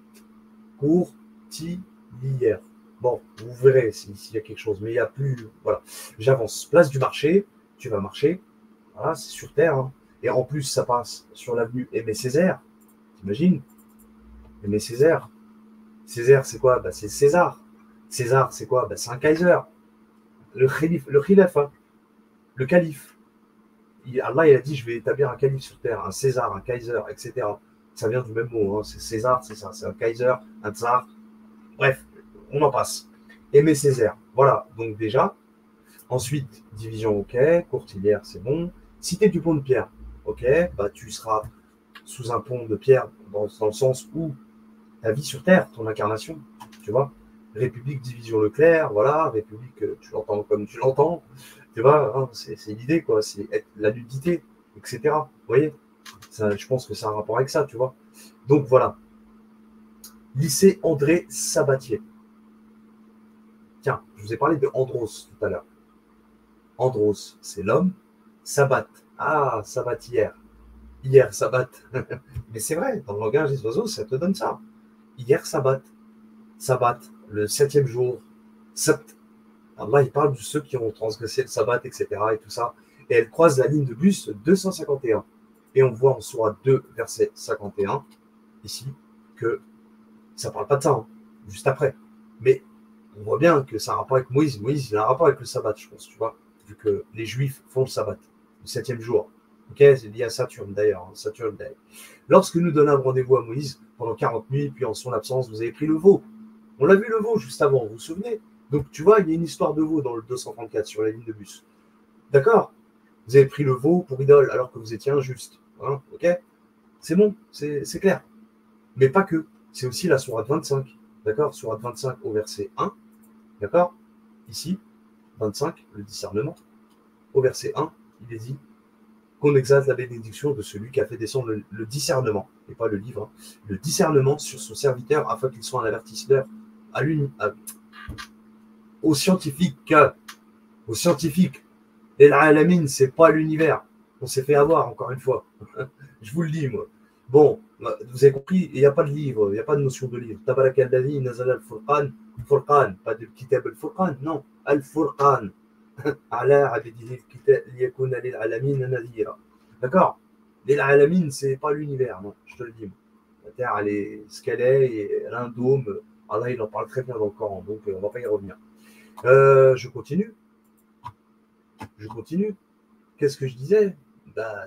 courtilière. Bon, vous verrez s'il y a quelque chose, mais il n'y a plus. Voilà. J'avance. Place du marché, tu vas marcher. Voilà, c'est sur terre. Hein. Et en plus, ça passe sur l'avenue Aimé Césaire. T'imagines? Aimé Césaire. Césaire, c'est quoi? Bah, c'est César. César, c'est quoi? Bah, c'est un Kaiser. Le khilaf, hein. Le calife. Allah, il a dit, je vais établir un calife sur terre, un César, un Kaiser, etc. Ça vient du même mot. Hein. C'est César, c'est ça. C'est un Kaiser, un tsar. Bref, on en passe. Aimé Césaire. Voilà, donc déjà. Ensuite, division, ok. Courtilière, c'est bon. Cité du pont de pierre, ok. Bah, tu seras sous un pont de pierre dans le sens où ta vie sur Terre, ton incarnation, tu vois. République, division Leclerc, voilà. République, tu l'entends comme tu l'entends. Tu vois, hein, c'est l'idée, quoi. C'est la nudité, etc. Vous voyez ça, je pense que ça a un rapport avec ça, tu vois. Donc voilà. Lycée André Sabatier. Tiens, je vous ai parlé de Andros tout à l'heure. Andros, c'est l'homme. Sabbat. Ah, sabbatière. Hier, sabbat. Mais c'est vrai, dans le langage des oiseaux, ça te donne ça. Hier, sabbat. Sabbat, le septième jour. Sept. Allah, il parle de ceux qui ont transgressé le sabbat, etc. et tout ça. Et elle croise la ligne de bus 251. Et on voit en Sourate 2, verset 51, ici, que ça ne parle pas de ça, hein, juste après. Mais on voit bien que ça a un rapport avec Moïse. Moïse, il a un rapport avec le sabbat, je pense, tu vois, vu que les Juifs font le sabbat, le septième jour. Ok, c'est lié à Saturne d'ailleurs, hein, Saturne Day. Lorsque nous donnâmes rendez-vous à Moïse pendant 40 nuits, puis en son absence, vous avez pris le veau. On l'a vu le veau juste avant, vous vous souvenez? Donc tu vois, il y a une histoire de veau dans le 234 sur la ligne de bus. D'accord? Vous avez pris le veau pour idole alors que vous étiez injuste. Hein, ok? C'est bon, c'est clair. Mais pas que. C'est aussi la sourate 25. D'accord? Sourate 25 au verset 1. D'accord? Ici, 25, le discernement. Au verset 1, il est dit qu'on exalte la bénédiction de celui qui a fait descendre le discernement, et pas le livre, hein, le discernement sur son serviteur afin qu'il soit un avertisseur aux scientifiques. Aux scientifiques. Et l'alamin, c'est pas l'univers. On s'est fait avoir, encore une fois. Je vous le dis, moi. Bon, vous avez compris, il n'y a pas de livre, il n'y a pas de notion de livre. Tabarakalladhi nazal al-Furqan, Furqan, pas de kitab al-Furqan, non, al-Furqan. Ala abidihi al-kitab liyakuna lil alamin nadhira. D'accord? Lil alamin, c'est pas l'univers, non, je te le dis. La Terre, elle est ce qu'elle est, et elle a un dôme. Allah, il en parle très bien dans le Coran, donc on ne va pas y revenir. Je continue. Qu'est-ce que je disais?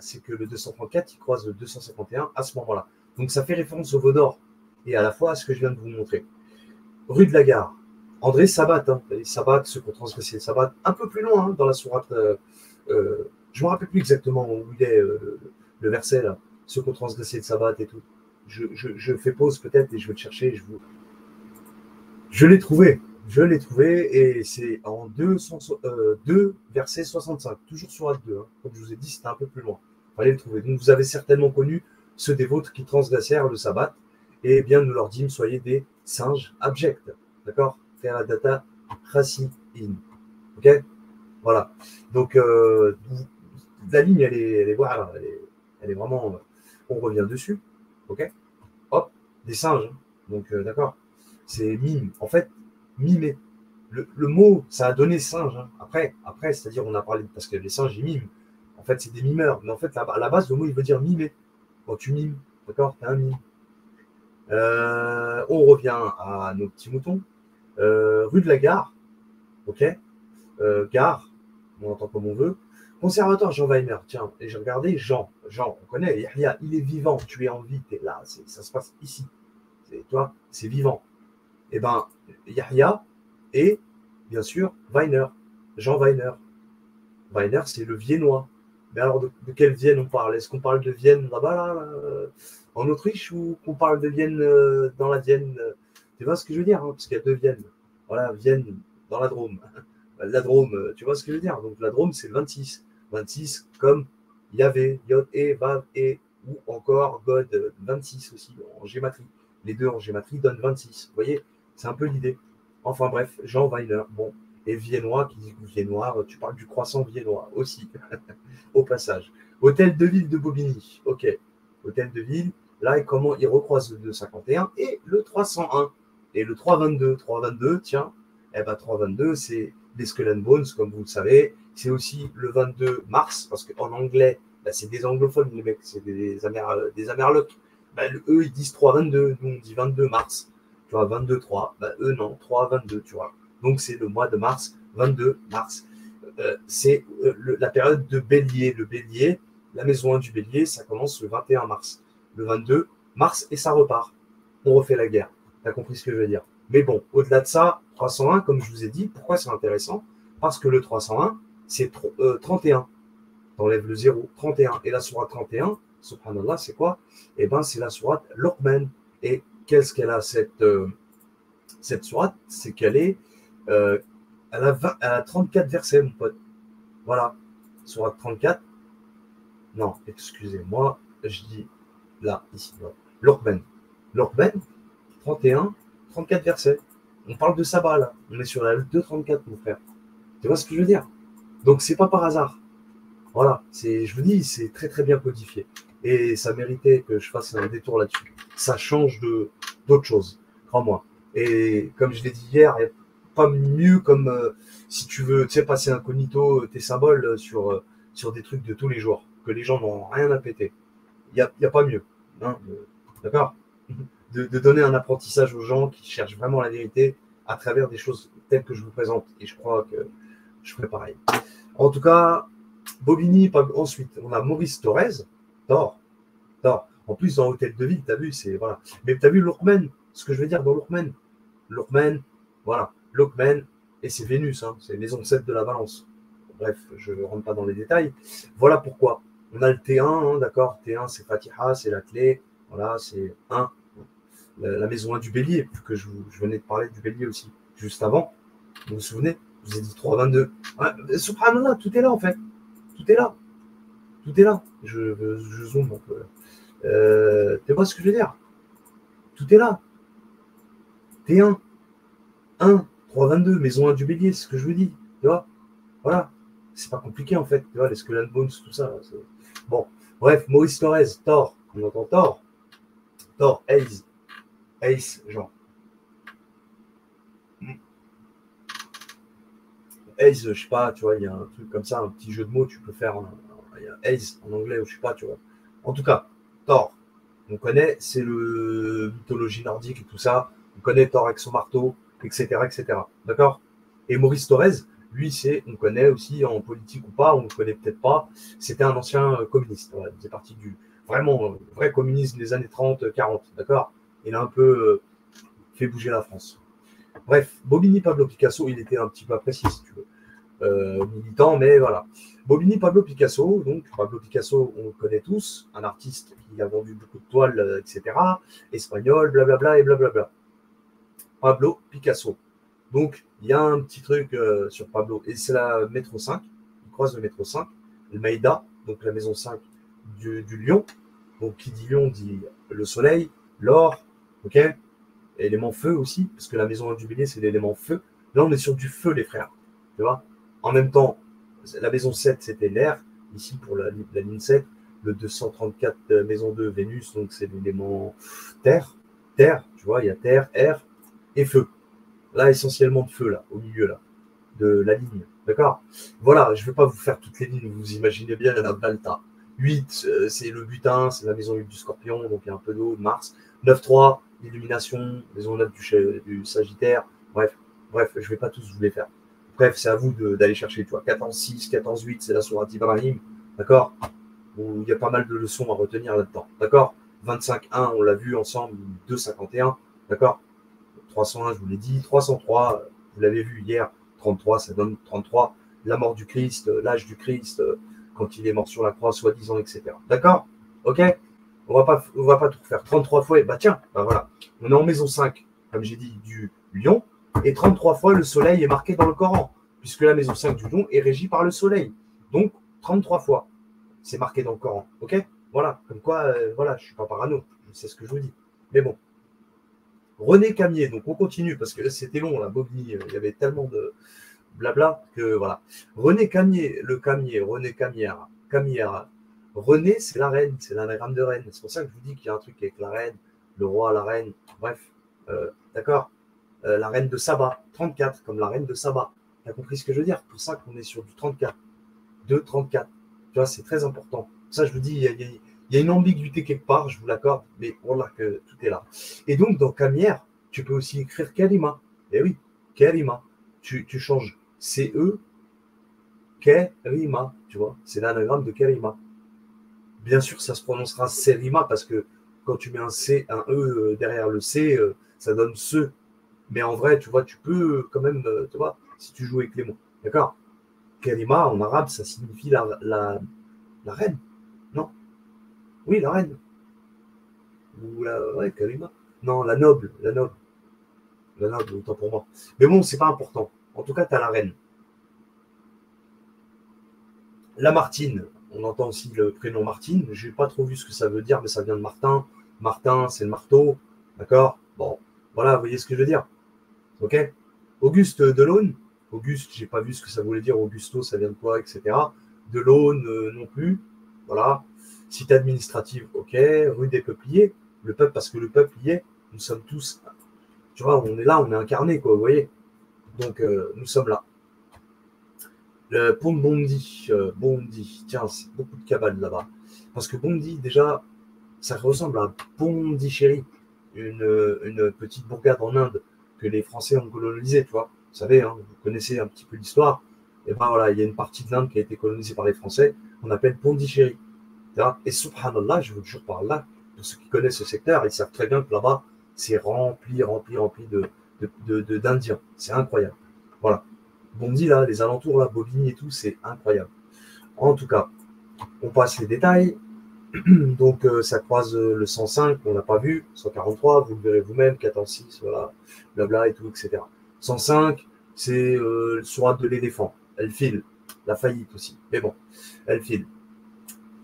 C'est que le 234, il croise le 251 à ce moment-là. Donc ça fait référence au veau d'or et à la fois à ce que je viens de vous montrer. Rue de la Gare, André Sabat, les Sabbats, ceux qui ont transgressé le Sabbat, un peu plus loin dans la sourate. Je ne me rappelle plus exactement où il est le verset là, ceux qui ont transgressé le Sabbat et tout. Je fais pause peut-être et je vais le chercher. Je l'ai trouvé. Et c'est en 2 verset 65, toujours sur Acte 2. Hein. Comme je vous ai dit, c'était un peu plus loin. Il fallait le trouver. Donc vous avez certainement connu ceux des vôtres qui transgressèrent le sabbat, et bien nous leur dîmes, soyez des singes abjects. D'accord? Faire la data chassi in. Ok? Voilà. Donc la ligne, voilà, elle est vraiment. On revient dessus. Ok? Hop, des singes. Donc d'accord. C'est mime. En fait, mimer. Le mot, ça a donné singe. Hein. Après, c'est-à-dire, on a parlé, parce que les singes, ils miment. En fait, c'est des mimeurs. Mais en fait, à la base, le mot, il veut dire mimer. Quand tu mimes, d'accord, t'es un mime. On revient à nos petits moutons. Rue de la Gare, ok. Gare, on entend comme on veut. Conservatoire Jean Weiner, tiens, et j'ai regardé Jean, on connaît, Yahya, il est vivant, tu es en vie, t'es là, ça se passe ici. Toi, c'est vivant. Eh bien, Yahya et, bien sûr, Weiner, Jean Weiner. Weiner, c'est le Viennois. Mais alors, de quelle Vienne on parle? Est-ce qu'on parle de Vienne là-bas, là, en Autriche, ou qu'on parle de Vienne dans la Vienne Tu vois ce que je veux dire, hein, parce qu'il y a 2 Viennes. Voilà, Vienne dans la Drôme. La Drôme, tu vois ce que je veux dire? Donc la Drôme, c'est le 26. 26 comme Yahvé, Yod, E, Vav, E, ou encore God, 26 aussi, en gématrie. Les deux en gématrie donnent 26. Vous voyez? C'est un peu l'idée. Enfin bref, Jean Weiner. Bon. Et viennois, qui dit viennois, tu parles du croissant viennois aussi, au passage. Hôtel de ville de Bobigny. Ok. Hôtel de ville. Là, comment il recroise le 251 et le 301. Et le 322. 322, tiens, eh ben 322, c'est les Skull and Bones, comme vous le savez. C'est aussi le 22 mars, parce qu'en anglais, bah, c'est des anglophones, les mecs, c'est des Amerlocs. Bah, eux, ils disent 3-22, nous, on dit 22 mars. Tu vois, 22-3. Bah, eux, non, 3-22, tu vois. Donc, c'est le mois de mars, 22 mars. C'est la période de bélier. Le bélier, la maison 1 du bélier, ça commence le 21 mars. Le 22 mars, et ça repart. On refait la guerre. Tu as compris ce que je veux dire? Mais bon, au-delà de ça, 301, comme je vous ai dit, pourquoi c'est intéressant? Parce que le 301, c'est 31. T'enlèves le 0, 31. Et la sourate 31, subhanallah, c'est quoi? Eh bien, c'est la sourate Luqman. Et qu'est-ce qu'elle a, cette sourate? C'est qu'elle est. Elle a 34 versets, mon pote. Voilà. Sourate 34. Non, excusez-moi, je dis là, ici. Luqman. Luqman, 31, 34 versets. On parle de sabbat, là. On est sur la 234, mon frère. Tu vois ce que je veux dire? Donc, c'est pas par hasard. Voilà, je vous dis, c'est très très bien codifié. Et ça méritait que je fasse un détour là-dessus. Ça change d'autres choses, crois-moi. Et comme je l'ai dit hier, il n'y a pas mieux comme si tu veux, tu sais, passer incognito tes symboles sur des trucs de tous les jours, que les gens n'ont rien à péter. Il n'y a pas mieux. Hein, d'accord? De donner un apprentissage aux gens qui cherchent vraiment la vérité à travers des choses telles que je vous présente. Et je crois que je ferai pareil. En tout cas, Bobigny, ensuite, on a Maurice Thor. En plus, dans Hôtel de Ville, tu as vu, c'est. Voilà. Mais tu as vu Luqman, ce que je veux dire dans Luqman. Luqman, voilà. Luqman, et c'est Vénus, hein, c'est les ancêtres de la balance. Bref, je ne rentre pas dans les détails. Voilà pourquoi. On a le T1, hein, d'accord? T1, c'est Fatiha, c'est la clé. Voilà, c'est 1. La maison 1 du bélier, que je venais de parler du bélier aussi, juste avant. Vous vous souvenez? Je vous ai dit 3,22. Ouais, subhanallah, tout est là en fait. Tout est là. Tout est là. Je zoome un peu. Tu vois ce que je veux dire? Tout est là. T1, 1, 3, 22, maison 1 du bélier, c'est ce que je vous dis. Tu vois? Voilà. C'est pas compliqué en fait. Tu vois, les Skull and Bones, tout ça. Bon. Bref, Maurice Thorez, Thor. On entend Thor. Thor, Ace. Ace, genre. Ace, je sais pas, tu vois, il y a un truc comme ça, un petit jeu de mots, tu peux faire il y a Ace en anglais, ou je sais pas, tu vois. En tout cas, Thor, on connaît, c'est le mythologie nordique et tout ça. On connaît Thor avec son marteau, etc., etc. D'accord? Et Maurice Thorez, lui, on connaît aussi en politique ou pas, on ne connaît peut-être pas. C'était un ancien communiste. Voilà, il faisait partie du vraiment vrai communisme des années 30, 40. D'accord? Il a un peu fait bouger la France. Bref, Bobigny Pablo Picasso, il était un petit peu apprécié, si tu veux. Militant, mais voilà. Bobigny Pablo Picasso, donc Pablo Picasso, on le connaît tous, un artiste qui a vendu beaucoup de toiles, etc., espagnol, blablabla et blablabla. Pablo Picasso. Donc, il y a un petit truc sur Pablo, et c'est la métro 5, il croise le métro 5, le Maïda, donc la maison 5 du Lion. Donc, qui dit Lion dit le soleil, l'or, ok, élément feu aussi, parce que la maison 1 du bélier, c'est l'élément feu. Là, on est sur du feu, les frères. Tu vois? En même temps, la maison 7, c'était l'air. Ici, pour la ligne 7, le 234 maison 2, Vénus, donc c'est l'élément terre. Terre, tu vois, il y a terre, air et feu. Là, essentiellement de feu, là, au milieu, là, de la ligne. D'accord? Voilà, je ne vais pas vous faire toutes les lignes, vous imaginez bien, il y en a plein le tas. 8, c'est le butin, c'est la maison 8 du Scorpion, donc il y a un peu d'eau, de Mars. 9-3, l'illumination, maison 9 du Sagittaire. Bref, je ne vais pas tous vous les faire. Bref, c'est à vous d'aller chercher, tu vois. 14-6, 14-8, c'est la sourate Ibrahim, d'accord? Où il y a pas mal de leçons à retenir là-dedans, d'accord? 25-1, on l'a vu ensemble, 2-51, d'accord? 301, je vous l'ai dit. 303, vous l'avez vu hier, 33, ça donne 33. La mort du Christ, l'âge du Christ, quand il est mort sur la croix, soi-disant, etc. D'accord? Ok? On va pas tout faire. 33 fois, et bah tiens, bah voilà. On est en maison 5, comme j'ai dit, du lion. Et 33 fois, le soleil est marqué dans le Coran, puisque la maison 5 du lion est régie par le soleil. Donc, 33 fois, c'est marqué dans le Coran. Ok? Voilà. Comme quoi, voilà, je suis pas parano. Je sais ce que je vous dis. Mais bon. René Camier, donc on continue parce que c'était long, la Bobigny, il y avait tellement de blabla que voilà. René Camier, le Camier, René Camière, Camière. René, c'est la reine, c'est l'anagramme de reine. C'est pour ça que je vous dis qu'il y a un truc avec la reine, le roi, la reine, bref, d'accord. La reine de Saba, 34, comme la reine de Saba. Tu as compris ce que je veux dire? C'est pour ça qu'on est sur du 34, 2, 34. Tu vois, c'est très important. Ça, je vous dis, il y a une ambiguïté quelque part, je vous l'accorde, mais voilà que tout est là. Et donc, dans Camière, tu peux aussi écrire Karima. Eh oui, Karima. Tu changes CE, Karima, tu vois, c'est l'anagramme de Karima. Bien sûr, ça se prononcera Serima parce que quand tu mets un C, un E derrière le C, ça donne ce. Mais en vrai, tu vois, tu peux quand même, tu vois, si tu joues avec les mots. D'accord? Karima, en arabe, ça signifie la reine. Non? Oui, la reine. Ou ouais, Karima. Non, la noble, la noble. La noble, autant pour moi. Mais bon, c'est pas important. En tout cas, tu as la reine. Lamartine, on entend aussi le prénom Martine. Je n'ai pas trop vu ce que ça veut dire, mais ça vient de Martin. Martin, c'est le marteau. D'accord? Bon, voilà, vous voyez ce que je veux dire. Ok? Auguste Delaune. Auguste, j'ai pas vu ce que ça voulait dire. Augusto, ça vient de quoi, etc. Delaune, non plus. Voilà. Cité administrative, ok. Rue des Peupliers. Le peuple, parce que le peuple y est. Nous sommes tous. Tu vois, on est là, on est incarné, quoi, vous voyez. Donc, nous sommes là. Le pont de Bondy, Bondy, tiens, c'est beaucoup de cabales là-bas. Parce que Bondy, déjà, ça ressemble à Pondichéry, une petite bourgade en Inde que les Français ont colonisée, tu vois. Vous savez, hein, vous connaissez un petit peu l'histoire. Et ben voilà, il y a une partie de l'Inde qui a été colonisée par les Français, qu'on appelle Pondichéry. Et subhanallah, je vous jure par là, pour ceux qui connaissent ce secteur, ils savent très bien que là-bas, c'est rempli d'Indiens. C'est incroyable. Voilà. Bondy, là, les alentours, là, Bobigny et tout, c'est incroyable. En tout cas, on passe les détails. Donc, ça croise le 105, on n'a pas vu, 143, vous le verrez vous-même, 14-6, voilà, blabla et tout, etc. 105, c'est le sourate de l'éléphant. Elle file. La faillite aussi. Mais bon, elle file.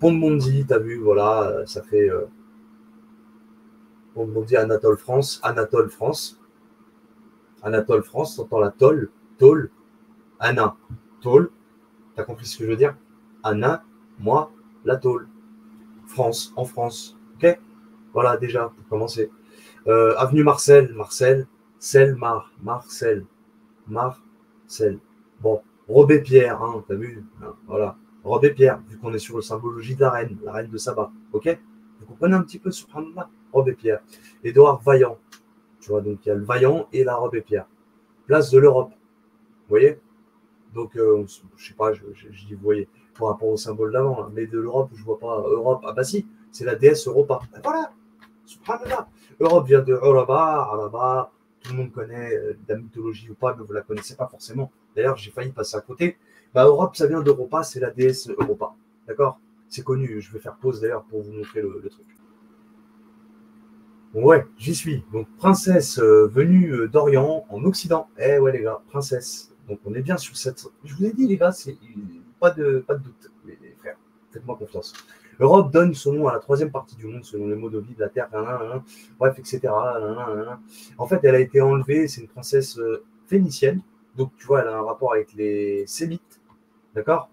Pont-de-Mondi, tu as vu, voilà, ça fait Pont-de-Mondi, Anatole France, Anatole France, Anatole France, t'entends la tôle, tôle, Anna, tôle, t'as compris ce que je veux dire? Anna, moi, la tôle, France, en France, ok? Voilà, déjà, pour commencer. Avenue Marcel, Marcel, Selmar, Marcel, Marcel. Bon, Robespierre, hein, t'as vu? Hein, voilà. Robespierre, vu qu'on est sur la symbologie de la reine de Saba. Ok? Vous comprenez un petit peu ce là Robespierre. Édouard Vaillant. Tu vois, donc il y a le Vaillant et la Robespierre. Place de l'Europe. Vous voyez? Donc, je sais pas, je dis, vous voyez, par rapport au symbole d'avant, mais de l'Europe, je vois pas Europe. Ah bah si, c'est la déesse Europa. Ben voilà, subhanallah. Europe vient de Uraba, Araba, tout le monde connaît la mythologie ou pas, mais vous la connaissez pas forcément. D'ailleurs, j'ai failli passer à côté. Bah, Europe, ça vient d'Europa, c'est la déesse Europa. D'accord? C'est connu, je vais faire pause d'ailleurs pour vous montrer le truc. Ouais, j'y suis. Donc, princesse venue d'Orient en Occident. Eh ouais, les gars, princesse. Donc, on est bien sur cette. Je vous ai dit, les gars, c'est pas de doute, les frères. Faites-moi confiance. L'Europe donne son nom à la troisième partie du monde selon les mots de vie de la Terre, bref, etc. En fait, elle a été enlevée. C'est une princesse phénicienne. Donc, tu vois, elle a un rapport avec les Sémites. D'accord?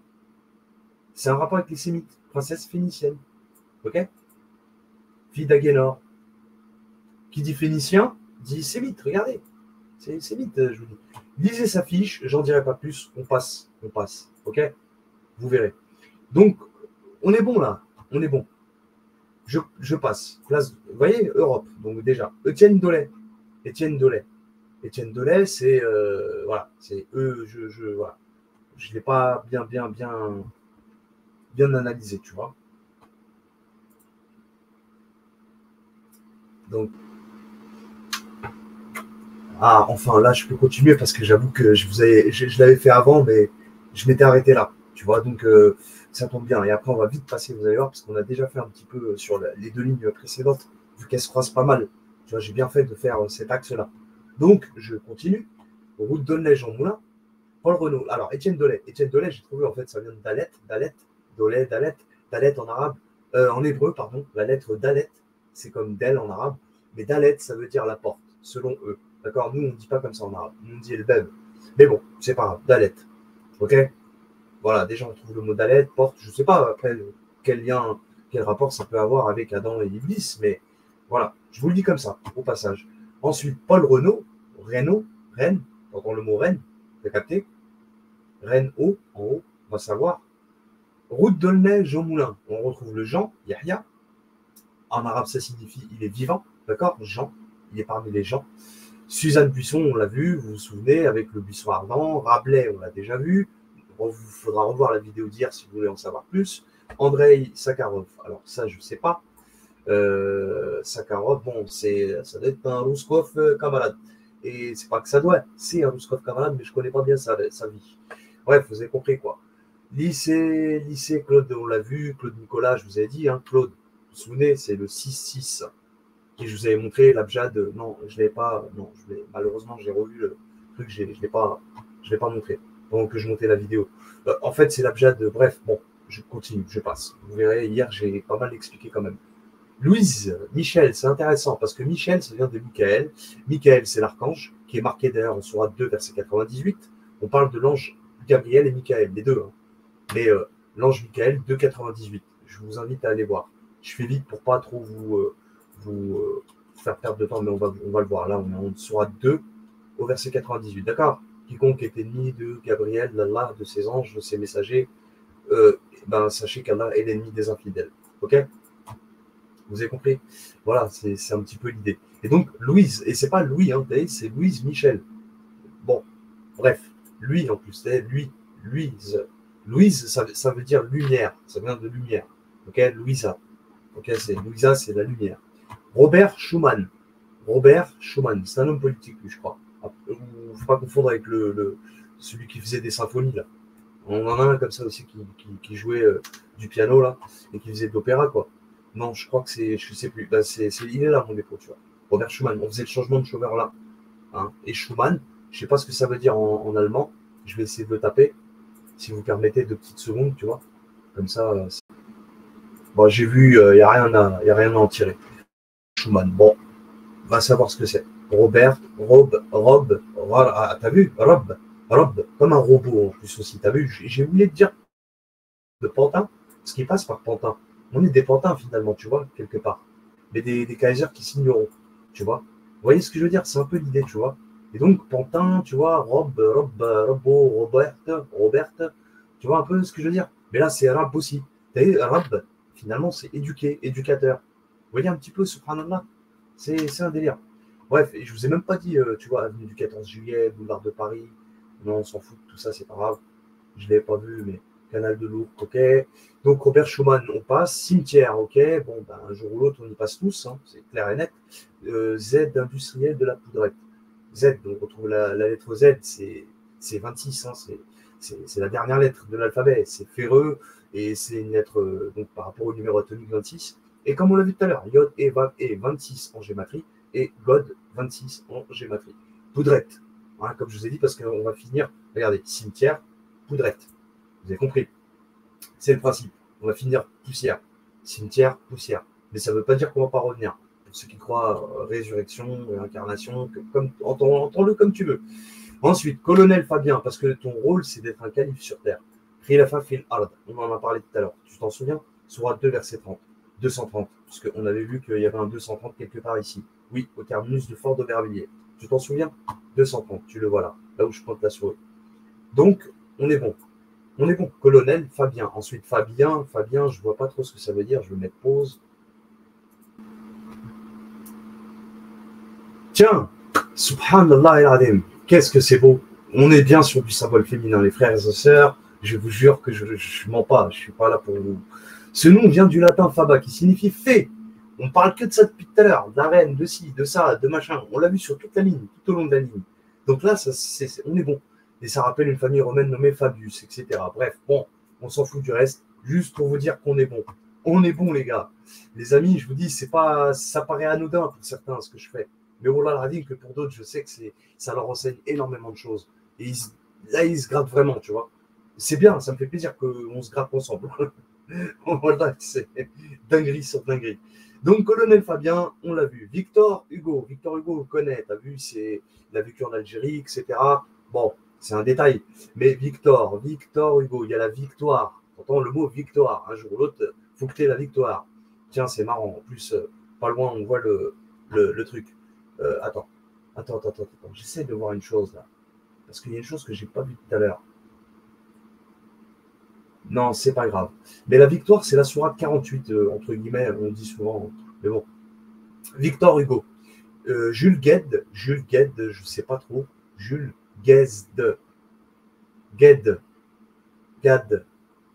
C'est un rapport avec les Sémites. Princesse phénicienne. Ok? Fille d'Agénor. Qui dit phénicien dit sémite, regardez. C'est sémite, je vous dis. Lisez sa fiche, j'en dirai pas plus, on passe, ok? Vous verrez. Donc, on est bon là, on est bon. Je passe. Place, vous voyez, Europe, donc déjà. Étienne Dolay. Étienne Dolay. Étienne Dolay, c'est, voilà, c'est eux, voilà. Je ne l'ai pas bien analysé, tu vois. Donc, ah, enfin, là, je peux continuer parce que j'avoue que je l'avais fait avant, mais je m'étais arrêté là. Tu vois, donc ça tombe bien. Et après, on va vite passer, vous allez voir, parce qu'on a déjà fait un petit peu sur les deux lignes précédentes, vu qu'elles se croisent pas mal. Tu vois, j'ai bien fait de faire cet axe-là. Donc, je continue. Route d'Aulnay-Jean-Moulin, Paul Renault. Alors, Étienne Dolay. Étienne Dolay, j'ai trouvé, en fait, ça vient de Dalet, Dolay, Dalet en arabe, en hébreu, pardon. La lettre Dalet, c'est comme Del en arabe, mais Dalet, ça veut dire la porte, selon eux. D'accord? Nous, on ne dit pas comme ça en arabe. Nous, on dit el beb. Mais bon, c'est pas grave. Dalet. Ok? Voilà, déjà, on trouve le mot Dalet, porte. Je ne sais pas après quel lien, quel rapport ça peut avoir avec Adam et Iblis, mais voilà, je vous le dis comme ça, au passage. Ensuite, Paul Renault, Rennes, entend le mot Rennes, vous avez capté? Rennes haut, en haut, on va savoir. Route d'Aulnay, Jean Moulin, on retrouve le Jean, Yahya. En arabe, ça signifie il est vivant, d'accord? Jean, il est parmi les gens. Suzanne Buisson, on l'a vu, vous vous souvenez, avec le buisson ardent. Rabelais, on l'a déjà vu. Il faudra revoir la vidéo d'hier si vous voulez en savoir plus. Andrei Sakharov, alors ça, je ne sais pas. Sakharov, bon, ça doit être un Rouskov camarade. Et c'est pas que ça doit, c'est un Rouskov camarade, mais je ne connais pas bien sa vie. Bref, vous avez compris quoi. Lycée Claude, on l'a vu. Claude Nicolas, je vous ai dit, hein, Claude, vous vous souvenez, c'est le 6-6. Et je vous avais montré l'abjad. Non, je ne l'ai pas. Non, malheureusement, j'ai revu le truc, je ne l'ai pas montré. Donc, je montais la vidéo. En fait, c'est l'abjad. Bref, bon, je continue, je passe. Vous verrez, hier, j'ai pas mal expliqué quand même. Louise, Michel, c'est intéressant parce que Michel, ça vient de Michael. Michael, c'est l'archange qui est marqué d'ailleurs en Sourate 2, verset 98. On parle de l'ange Gabriel et Michael, les deux. Hein. Mais l'ange Michael, 2,98. Je vous invite à aller voir. Je fais vite pour pas trop vous faire perdre de temps, mais on va le voir. Là, on est en Sourate 2 au verset 98. D'accord? Quiconque est ennemi de Gabriel, d'Allah, de ses anges, de ses messagers, sachez qu'Allah est l'ennemi des infidèles. Ok? Vous avez compris? Voilà, c'est un petit peu l'idée. Et donc, Louise, et c'est pas Louis, hein, c'est Louise Michel. Bon, bref, lui en plus, c'est lui, Louise. Louise, ça veut dire lumière, ça vient de lumière. Ok, Louisa. Ok, Louisa, c'est la lumière. Robert Schuman. C'est un homme politique, lui, je crois. Il ne faut pas confondre avec celui qui faisait des symphonies, là. On en a un comme ça aussi qui jouait du piano, là, et qui faisait de l'opéra, quoi. Non, je crois que c'est, je ne sais plus. Là, il est là, mon dépôt, tu vois. Robert Schuman. On faisait le changement de chômeur là. Hein. Et Schumann, je ne sais pas ce que ça veut dire en allemand. Je vais essayer de le taper, si vous permettez 2 petites secondes, tu vois. Comme ça, Bon, j'ai vu, il n'y a rien à en tirer. Schumann, bon, va savoir ce que c'est. Robert, t'as vu? Rob, comme un robot en plus aussi, t'as vu? J'ai voulu te dire de Pantin, ce qui passe par Pantin. On est des Pantins finalement, tu vois, quelque part. Mais des Kaisers qui signeront, tu vois. Vous voyez ce que je veux dire? C'est un peu l'idée, tu vois. Et donc, Pantin, tu vois, Robert, tu vois un peu ce que je veux dire? Mais là, c'est Rab aussi. T'as vu, Rab, finalement, c'est éduqué, éducateur. Vous voyez un petit peu, subhanallah? C'est un délire. Bref, et je vous ai même pas dit, tu vois, avenue du 14 juillet, boulevard de Paris. Non, on s'en fout de tout ça, c'est pas grave. Je ne l'avais pas vu, mais Canal de Lourdes, ok. Donc Robert Schumann, on passe. Cimetière, ok. Bon, ben, un jour ou l'autre, on y passe tous, hein, c'est clair et net. Z industriel de la poudrette. Z, donc on retrouve la lettre Z, c'est 26, hein, c'est la dernière lettre de l'alphabet. C'est ferreux et c'est une lettre donc, par rapport au numéro atomique 26. Et comme on l'a vu tout à l'heure, Yod et Vav et 26 en gématrie et God 26 en gématrie. Poudrette, hein, comme je vous ai dit, parce qu'on va finir, regardez, cimetière, poudrette. Vous avez compris? C'est le principe. On va finir poussière. Cimetière, poussière. Mais ça ne veut pas dire qu'on ne va pas revenir. Pour ceux qui croient résurrection, réincarnation, entends-le comme tu veux. Ensuite, colonel Fabien, parce que ton rôle, c'est d'être un calife sur terre. Khilafa fil ard. On en a parlé tout à l'heure. Tu t'en souviens? Sourate 2, verset 30. 230. Parce qu'on avait vu qu'il y avait un 230 quelque part ici. Oui, au terminus du fort d'Aubervilliers. Tu t'en souviens? 230. Tu le vois là. Là où je pointe la souris. Donc, on est bon. On est bon. Colonel Fabien. Ensuite, Fabien, je ne vois pas trop ce que ça veut dire. Je vais mettre pause. Tiens, subhanallah el-adim. Qu'est-ce que c'est beau. On est bien sur du symbole féminin, les frères et sœurs. Je vous jure que je ne mens pas. Je ne suis pas là pour vous. Ce nom vient du latin faba, qui signifie fée. On parle que de ça depuis tout à l'heure. De la reine, de ci, de ça, de machin. On l'a vu sur toute la ligne, tout au long de la ligne. Donc là, on est bon. Et ça rappelle une famille romaine nommée Fabius, etc. Bref, bon, on s'en fout du reste. Juste pour vous dire qu'on est bon. On est bon, les gars. Les amis, je vous dis, c'est pas, ça paraît anodin pour certains, ce que je fais. Mais voilà, la radine que pour d'autres, je sais que ça leur enseigne énormément de choses. Et là, ils se grattent vraiment, tu vois. C'est bien, ça me fait plaisir qu'on se gratte ensemble. Voilà, c'est dinguerie sur dinguerie. Donc, colonel Fabien, on l'a vu. Victor Hugo, on le connaît, t'as vu, il a vécu en Algérie, etc. Bon, c'est un détail. Mais Victor Hugo, il y a la victoire. T'entends le mot victoire. Un jour ou l'autre, il faut que tu aies la victoire. Tiens, c'est marrant. En plus, pas loin, on voit le truc. Attends. J'essaie de voir une chose là. Parce qu'il y a une chose que j'ai pas vue tout à l'heure. Non, c'est pas grave. Mais la victoire, c'est la sourate 48, entre guillemets, on dit souvent. Mais bon. Victor Hugo. Jules Gued, je sais pas trop. Jules Guesde. Gad.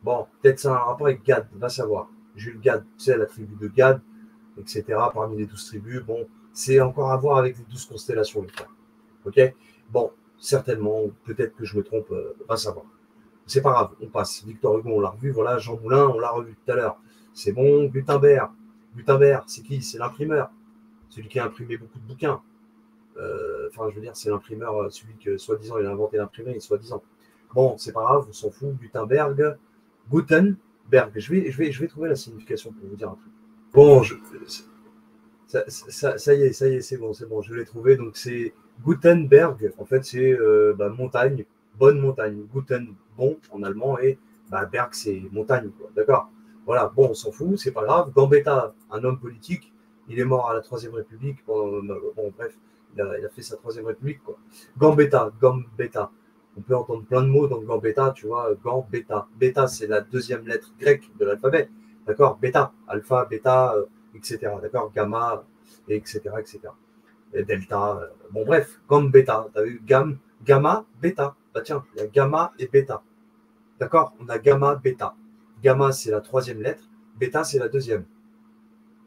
Bon, peut-être c'est un rapport avec Gad, va savoir. Jules Gad, tu sais, la tribu de Gad, etc. Parmi les 12 tribus. Bon, c'est encore à voir avec les 12 constellations, les frères. Ok? Bon, certainement, peut-être que je me trompe, va savoir. C'est pas grave, on passe. Victor Hugo, on l'a revu. Voilà, Jean Moulin, on l'a revu tout à l'heure. C'est bon. Gutenberg, c'est qui? C'est l'imprimeur. Celui qui a imprimé beaucoup de bouquins. Enfin, je veux dire, c'est l'imprimeur, celui que, soi-disant, il a inventé l'imprimerie, soi-disant. Bon, c'est pas grave, on s'en fout. Gutenberg. Je vais trouver la signification pour vous dire un truc. Bon, ça y est, c'est bon, je l'ai trouvé. Donc, c'est Gutenberg. En fait, c'est montagne, bonne montagne. Guten, bon, en allemand, et Berg, c'est montagne, quoi. D'accord? Voilà, bon, on s'en fout, c'est pas grave. Gambetta, un homme politique, il est mort à la Troisième République. Bon, bref, il a fait sa Troisième République, quoi. Gambetta. On peut entendre plein de mots dans Gambetta, tu vois. Gambetta. Bêta, c'est la deuxième lettre grecque de l'alphabet. D'accord? Bêta, alpha, bêta, etc. D'accord? Gamma, etc. Et delta. Bon, bref, gambetta. Tu as vu gamma, bêta. Bah tiens, il y a gamma et bêta. D'accord? On a gamma, bêta. Gamma, c'est la troisième lettre. Bêta, c'est la deuxième.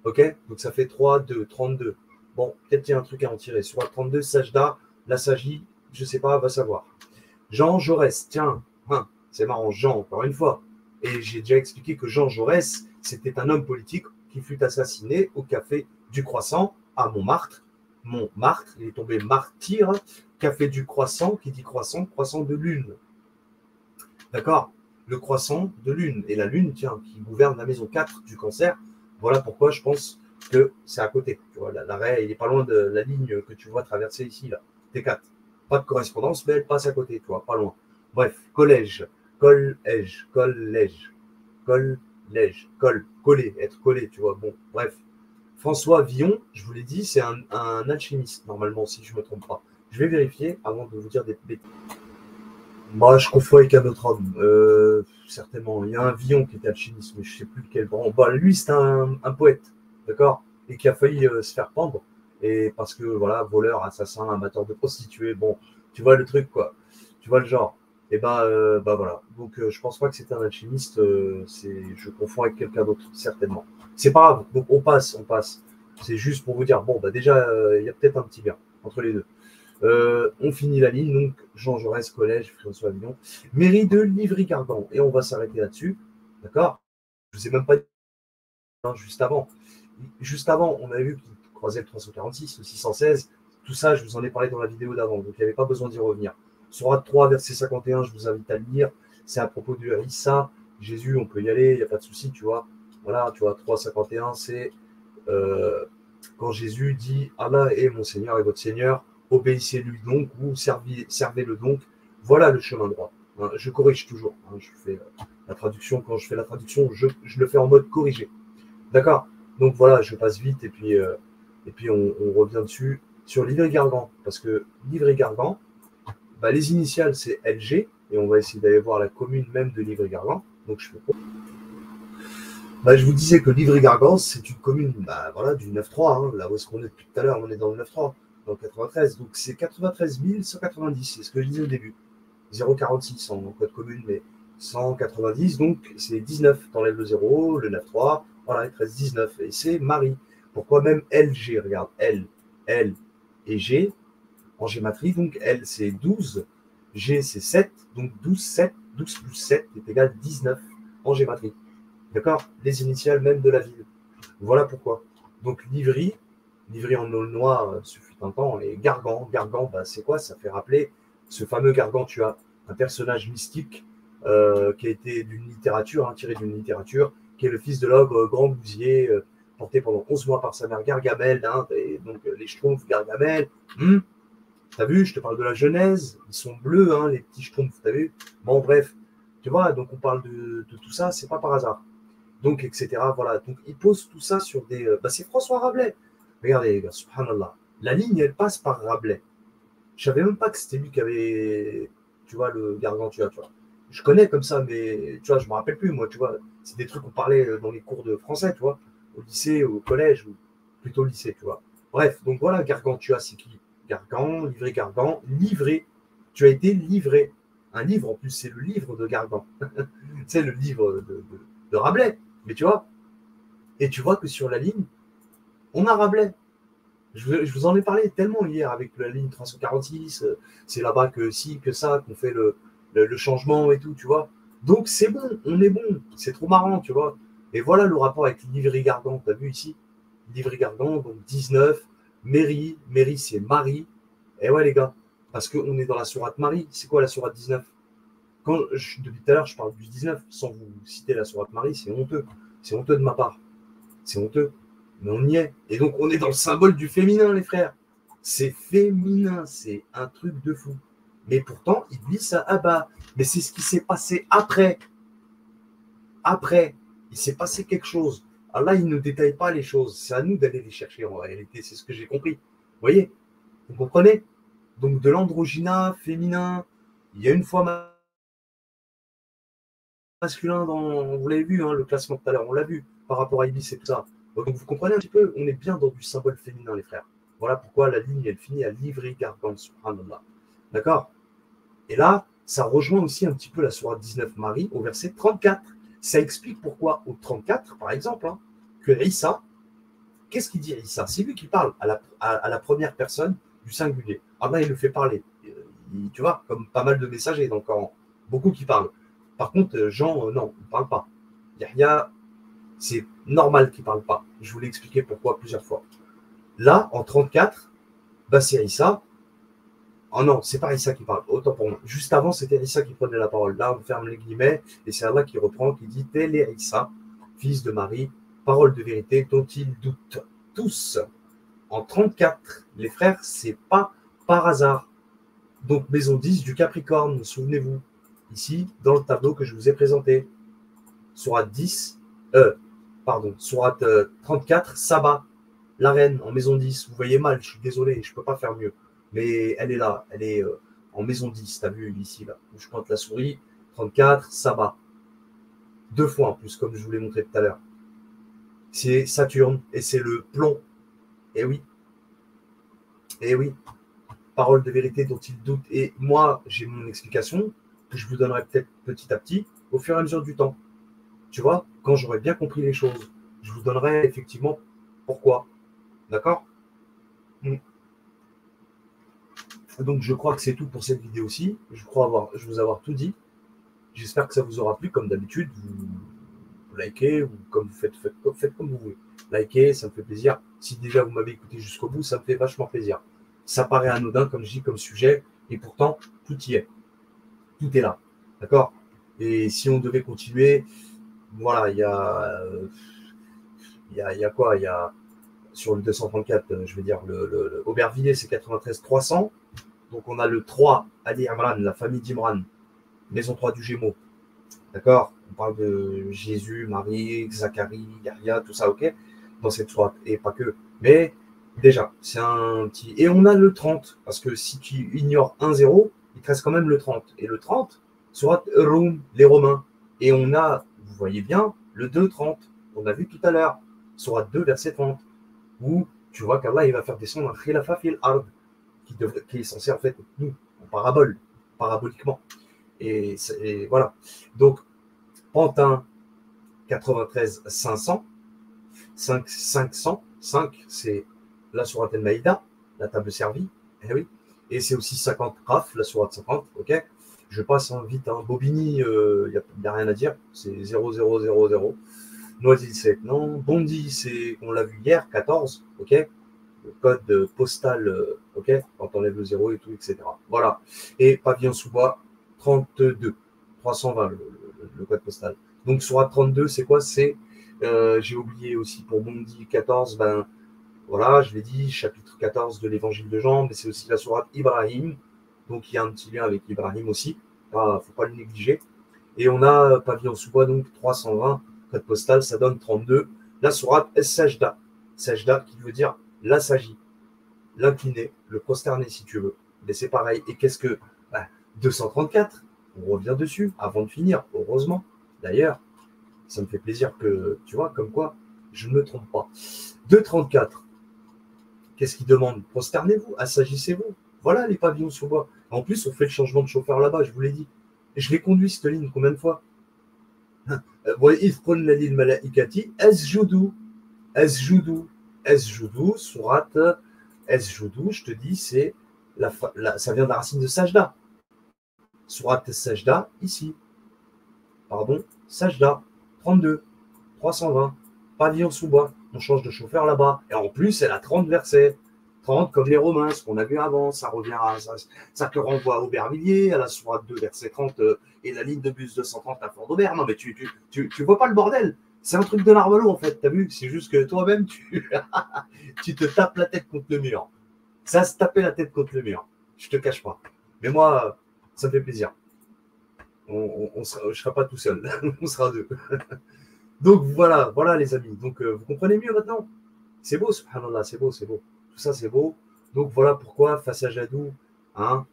Ok? Donc ça fait 3, 2, 32. Bon, peut-être qu'il y a un truc à en tirer. Sur la 32, Sajda, la Sagie, je sais pas, va savoir. Jean Jaurès, tiens, c'est marrant, Jean, encore une fois. Et j'ai déjà expliqué que Jean Jaurès, c'était un homme politique qui fut assassiné au café du Croissant à Montmartre. Montmartre, il est tombé martyr. Café du Croissant, qui dit croissant, croissant de lune. D'accord? le croissant de lune. Et la lune, tiens, qui gouverne la maison 4 du cancer. Voilà pourquoi je pense que c'est à côté. Tu vois, l'arrêt, il n'est pas loin de la ligne que tu vois traverser ici, là. T4. Pas de correspondance, mais elle passe à côté, tu vois, pas loin. Bref, collège, collège, collège, collège, coller, être collé, tu vois. Bon, bref. François Villon, je vous l'ai dit, c'est un alchimiste, normalement, si je ne me trompe pas. Je vais vérifier avant de vous dire des bêtises. Moi, je confonds avec un autre homme, certainement. Il y a un Villon qui était alchimiste, mais je ne sais plus lequel. Bon, bah, lui, c'est un poète, d'accord, et qui a failli se faire pendre, et parce que, voilà, voleur, assassin, amateur de prostituées, bon, tu vois le truc, quoi. Tu vois le genre. Et bah voilà. Donc, je pense pas que c'était un alchimiste, je confonds avec quelqu'un d'autre, certainement. C'est pas grave, donc on passe, on passe. C'est juste pour vous dire, bon, bah déjà, il y a peut-être un petit lien entre les deux. On finit la ligne, donc Jean Jaurès, collège, François Villon, mairie de Livry-Gargan. Et on va s'arrêter là-dessus. D'accord. Je ne sais même pas juste avant. Juste avant, on a vu qu'il croisait le 346, le 616. Tout ça, je vous en ai parlé dans la vidéo d'avant, donc il n'y avait pas besoin d'y revenir. Surat 3, verset 51, je vous invite à le lire. C'est à propos de Issa. Jésus, on peut y aller, il n'y a pas de souci, tu vois. Voilà, tu vois, 3,51, c'est quand Jésus dit Allah est mon Seigneur et votre Seigneur, obéissez-lui donc ou servez-le donc. Voilà le chemin droit. Hein, je corrige toujours. Hein, je fais la traduction. Quand je fais la traduction, je le fais en mode corrigé. D'accord. Donc voilà, je passe vite et puis on revient dessus sur Livry-Gargan. Parce que Livry-Gargan, bah, les initiales, c'est LG. Et on va essayer d'aller voir la commune même de Livry-Gargan. Donc je fais quoi? Bah, je vous disais que Livry-Gargan, c'est une commune bah, voilà, du 9-3, hein, là où est-ce qu'on est depuis tout à l'heure, on est dans le 9-3, dans le 93. Donc c'est 93 190, c'est ce que je disais au début. 0,46 en code commune, mais 190, donc c'est 19. T'enlèves le 0, le 9-3, voilà, il te reste 19. Et c'est Marie. Pourquoi même LG? Regarde, L et G en gématrie. Donc L c'est 12, G c'est 7, donc 12, 7, 12 plus 7 est égal à 19 en gématrie. D'accord? Les initiales même de la ville. Voilà pourquoi. Donc Livry en Aulnois, ce fut un temps, et Gargan, bah, c'est quoi? Ça fait rappeler ce fameux Gargantua, un personnage mystique qui a été d'une littérature, hein, tiré d'une littérature, qui est le fils de l'ogre Grand Gousier, porté pendant 11 mois par sa mère Gargamel, hein, et donc les Schtroumpfs Gargamel. T'as vu, je te parle de la Genèse, ils sont bleus, hein, les petits Schtroumpfs, t'as vu? Bon, bref, tu vois, donc on parle de tout ça, c'est pas par hasard. Donc, etc. Voilà. Donc, il pose tout ça sur des. C'est François Rabelais. Regardez, les gars, subhanallah. La ligne, elle passe par Rabelais. Je savais même pas que c'était lui qui avait, tu vois, le Gargantua, tu vois. Je connais comme ça, mais tu vois, je me rappelle plus, moi, tu vois. C'est des trucs qu'on parlait dans les cours de français, tu vois, au lycée, au collège, ou plutôt au lycée, tu vois. Bref, donc voilà, Gargantua, c'est qui? Gargan, livré Gargan, livré. Tu as été livré. Un livre, en plus, c'est le livre de Gargan. C'est le livre de Rabelais. Mais tu vois, et tu vois que sur la ligne, on a Rabelais. Je vous en ai parlé tellement hier avec la ligne 346, c'est là-bas que si, que ça, qu'on fait le changement et tout, tu vois. Donc c'est bon, on est bon, c'est trop marrant, tu vois. Et voilà le rapport avec Livry-Gargan, tu as vu ici? Livry-Gargan, donc 19, Mairie c'est Marie. Et ouais les gars, parce qu'on est dans la sourate Marie, c'est quoi la sourate 19? Depuis tout à l'heure, je parle du 19, sans vous citer la sourate Marie, c'est honteux. C'est honteux de ma part. C'est honteux. Mais on y est. Et donc, on est dans le symbole du féminin, les frères. C'est féminin. C'est un truc de fou. Mais pourtant, Iblis a abat. Mais c'est ce qui s'est passé après. Après, il s'est passé quelque chose. Allah, il ne détaille pas les choses. C'est à nous d'aller les chercher en réalité. C'est ce que j'ai compris. Vous voyez? Vous comprenez? Donc, de l'androgyna, féminin. Il y a une fois masculin dans. Vous l'avez vu, hein, le classement tout à l'heure. On l'a vu par rapport à Iblis et tout ça. Donc vous comprenez un petit peu, on est bien dans du symbole féminin, les frères. Voilà pourquoi la ligne, elle finit à Livry-Gargan, subhanallah. D'accord? Et là, ça rejoint aussi un petit peu la sourate 19 Marie au verset 34. Ça explique pourquoi au 34, par exemple, hein, que Issa, qu'est-ce qu'il dit Issa? C'est lui qui parle à la première personne du singulier. Allah, il le fait parler. Tu vois, comme pas mal de messagers, donc beaucoup qui parlent. Par contre, Jean, non, il ne parle pas. Yahya, c'est normal qu'il ne parle pas. Je vous l'ai expliqué pourquoi plusieurs fois. Là, en 34, c'est Issa. Oh non, c'est pas Issa qui parle, autant pour moi. Juste avant, c'était Issa qui prenait la parole. Là, on ferme les guillemets, et c'est Allah qui reprend, qui dit tel est Issa, fils de Marie, parole de vérité dont ils doutent tous. En 34, les frères, c'est pas par hasard. Donc, maison 10 du Capricorne, souvenez-vous, ici, dans le tableau que je vous ai présenté. Sourate 10, Sourate 34, Saba, la reine, en maison 10. Vous voyez mal, je suis désolé, je peux pas faire mieux. Mais elle est là, elle est en maison 10, t'as vu ici, là, où je pointe la souris, 34, Saba. 2 fois en plus, comme je vous l'ai montré tout à l'heure. C'est Saturne, et c'est le plomb. Eh oui, eh oui, parole de vérité dont il doute. Et moi, j'ai mon explication, que je vous donnerai peut-être petit à petit, au fur et à mesure du temps. Tu vois, quand j'aurai bien compris les choses, je vous donnerai effectivement pourquoi. D'accord? Donc, je crois que c'est tout pour cette vidéo-ci. Je vous avoir tout dit. J'espère que ça vous aura plu. Comme d'habitude, vous likez ou comme faites comme vous voulez. Likez, ça me fait plaisir. Si déjà vous m'avez écouté jusqu'au bout, ça me fait vachement plaisir. Ça paraît anodin, comme je dis, comme sujet, et pourtant, tout y est. Tout est là. D'accord? Et si on devait continuer, voilà, il y a quoi? Il y a sur le 234, je veux dire, le Aubervilliers, c'est 93 300. Donc, on a le 3, Ali Imran, la famille d'Imran, maison 3 du Gémeaux. D'accord? On parle de Jésus, Marie, Zacharie, Yahya, tout ça, ok? Dans cette sourate, et pas que. Mais déjà, c'est un petit. Et on a le 30, parce que si tu ignores 1-0, il te reste quand même le 30. Et le 30, sourate Rum, les Romains. Et on a, vous voyez bien, le 2-30, on a vu tout à l'heure, sourate 2, verset 30, où tu vois qu'Allah, il va faire descendre un khilafa fil ard, qui est censé en fait nous, en paraboliquement. Et voilà. Donc, Pantin 93 500, 500, 5, c'est la sourate El-Maïda, la table servie, eh oui. Et c'est aussi 50 Raf, la sourate 50, ok. Je passe vite, Bobigny, il n'y a rien à dire, c'est 0000. Noisy 7, non. Bondy, c'est, on l'a vu hier, 14, ok. Le code postal, ok, quand on enlève le 0 et tout, etc. Voilà. Et pavillon sous bois, 32, 320, le code postal. Donc, sur A32, c'est quoi? C'est, j'ai oublié aussi pour Bondy 14, ben voilà, je l'ai dit, chapitre 14 de l'évangile de Jean, mais c'est aussi la sourate Ibrahim. Donc, il y a un petit lien avec Ibrahim aussi. Il ne faut pas le négliger. Et on a pavillon sous bois, donc 320, code postal, ça donne 32. La sourate Es-Sajda. Sajda qui veut dire l'assagi, l'incliné, le prosterné si tu veux. Mais c'est pareil. Et qu'est-ce que 234, on revient dessus avant de finir, heureusement. D'ailleurs, ça me fait plaisir que, tu vois, comme quoi, je ne me trompe pas. 234, qu'est-ce qu'il demande? Prosternez-vous, assagissez-vous. Voilà les pavillons sous bois. En plus, on fait le changement de chauffeur là-bas, je vous l'ai dit. Et je l'ai conduit cette ligne combien de fois? Esjoudou, sourate Esjoudou, je te dis, c'est ça vient de la racine de Sajda. Sourate Sajda, ici. Pardon, Sajda, 32, 320, pavillon sous bois. On change de chauffeur là-bas. Et en plus, elle a 30 versets. 30 comme les Romains, ce qu'on a vu avant. Ça revient ça te renvoie à Aubervilliers, à la sourate 2, verset 30, et la ligne de bus 230 à Fort-d'Aubert. Non, mais tu vois pas le bordel. C'est un truc de Narvalo, en fait, t'as vu? C'est juste que toi-même, tu te tapes la tête contre le mur. Ça se taper la tête contre le mur. Je te cache pas. Mais moi, ça me fait plaisir. Je ne serai pas tout seul. On sera deux. Donc voilà les amis. Donc vous comprenez mieux maintenant. C'est beau, subhanallah, c'est beau. Tout ça, c'est beau. Donc voilà pourquoi, face à Jadou,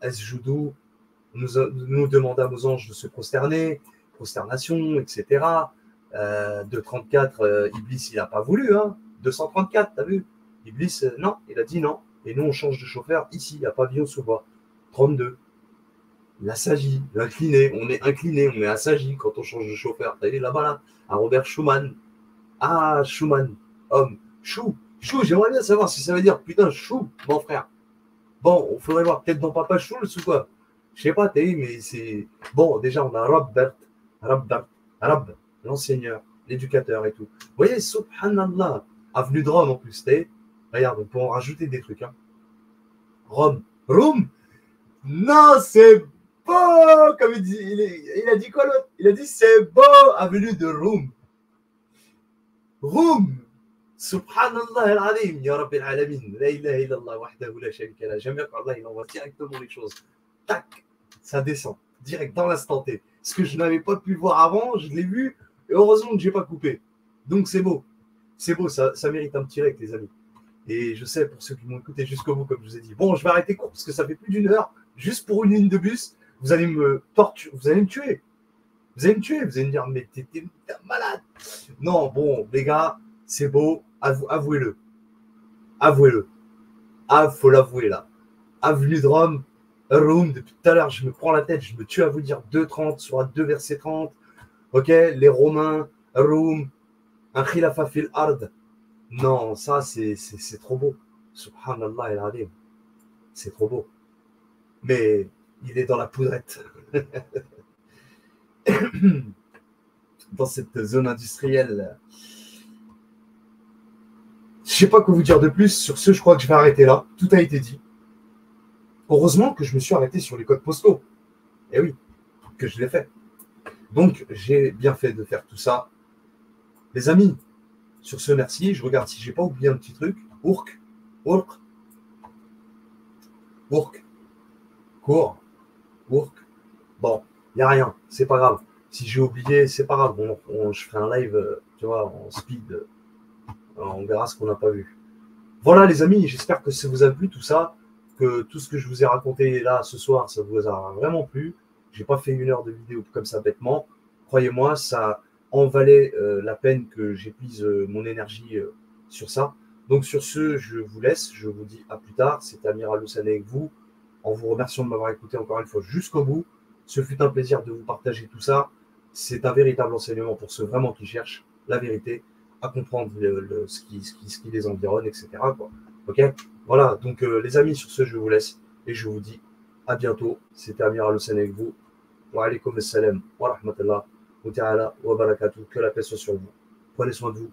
Esjoudou, nous demandâmes aux anges de se prosterner, prosternation, etc. 234, Iblis, il n'a pas voulu. 234, t'as vu? Iblis, non, il a dit non. Et nous, on change de chauffeur ici, à pavillon sous bois. 32. L'assagi, l'incliné, on est incliné, on est assagi quand on change de chauffeur. T'as vu là-bas, là, à Robert Schumann. Ah, Schumann, homme. Chou, j'aimerais bien savoir si ça veut dire putain, chou, mon frère. Bon, on faudrait voir peut-être dans Papa Schulz ou quoi. Je sais pas, t'as vu, mais c'est. Bon, déjà, on a Rab, l'enseigneur, l'éducateur et tout. Vous voyez, subhanallah, avenue de Rome en plus, t'as vu. Regarde, on peut en rajouter des trucs. Rome, Non, c'est beau, comme il dit. Il a dit quoi l'autre? Il a dit c'est beau, avenue de Roum. Roum. Subhanallah al-Azim, Ya Rabbil Alamin. La ilaha illallah, wahdahu la sharika lah. Jamais Allah, il envoie directement les choses. Tac, ça descend, direct dans l'instant T. Ce que je n'avais pas pu voir avant, je l'ai vu, et heureusement que je n'ai pas coupé. Donc c'est beau. C'est beau, ça mérite un petit like, les amis. Et je sais, pour ceux qui m'ont écouté jusqu'au bout, comme je vous ai dit, bon, je vais arrêter court parce que ça fait plus d'une heure, juste pour une ligne de bus, vous allez me torturer, vous allez me tuer. Vous allez me tuer, vous allez me dire, mais t'es malade. Non, bon, les gars, c'est beau, avouez-le. Avouez-le. Ah, faut l'avouer là. Avenue de Rome, Rome, depuis tout à l'heure, je me prends la tête, je me tue à vous dire 2,30 sur 2 versets 30. Ok, les Romains, Rome, un khilafa fil ard. Non, ça, c'est trop beau. Subhanallah el Adim. C'est trop beau. Mais il est dans la poudrette. Dans cette zone industrielle. Je ne sais pas quoi vous dire de plus. Sur ce, je crois que je vais arrêter là. Tout a été dit. Heureusement que je me suis arrêté sur les codes postaux. Eh oui, que je l'ai fait. Donc, j'ai bien fait de faire tout ça. Les amis, sur ce, merci. Je regarde si je n'ai pas oublié un petit truc. Ourk. Cours. Ourk. Bon, il n'y a rien. C'est pas grave. Si j'ai oublié, c'est pas grave. Bon, je ferai un live, tu vois, en speed. On verra ce qu'on n'a pas vu. Voilà, les amis. J'espère que ça vous a plu tout ça. Que tout ce que je vous ai raconté là ce soir, ça vous a vraiment plu. Je n'ai pas fait 1 heure de vidéo comme ça bêtement. Croyez-moi, ça en valait la peine que j'épuise mon énergie sur ça. Donc sur ce, je vous laisse. Je vous dis à plus tard. C'était Amir Al-Hussein avec vous. En vous remerciant de m'avoir écouté encore une fois jusqu'au bout. Ce fut un plaisir de vous partager tout ça. C'est un véritable enseignement pour ceux vraiment qui cherchent la vérité, à comprendre ce qui les environne, etc. Quoi. Ok ? Voilà, donc les amis, sur ce, je vous laisse et je vous dis à bientôt. C'était Amir Al-Hussein avec vous. Wa alaykoum assalam wa rahmatullah wa ta'ala wa barakatuh. Que la paix soit sur vous. Prenez soin de vous.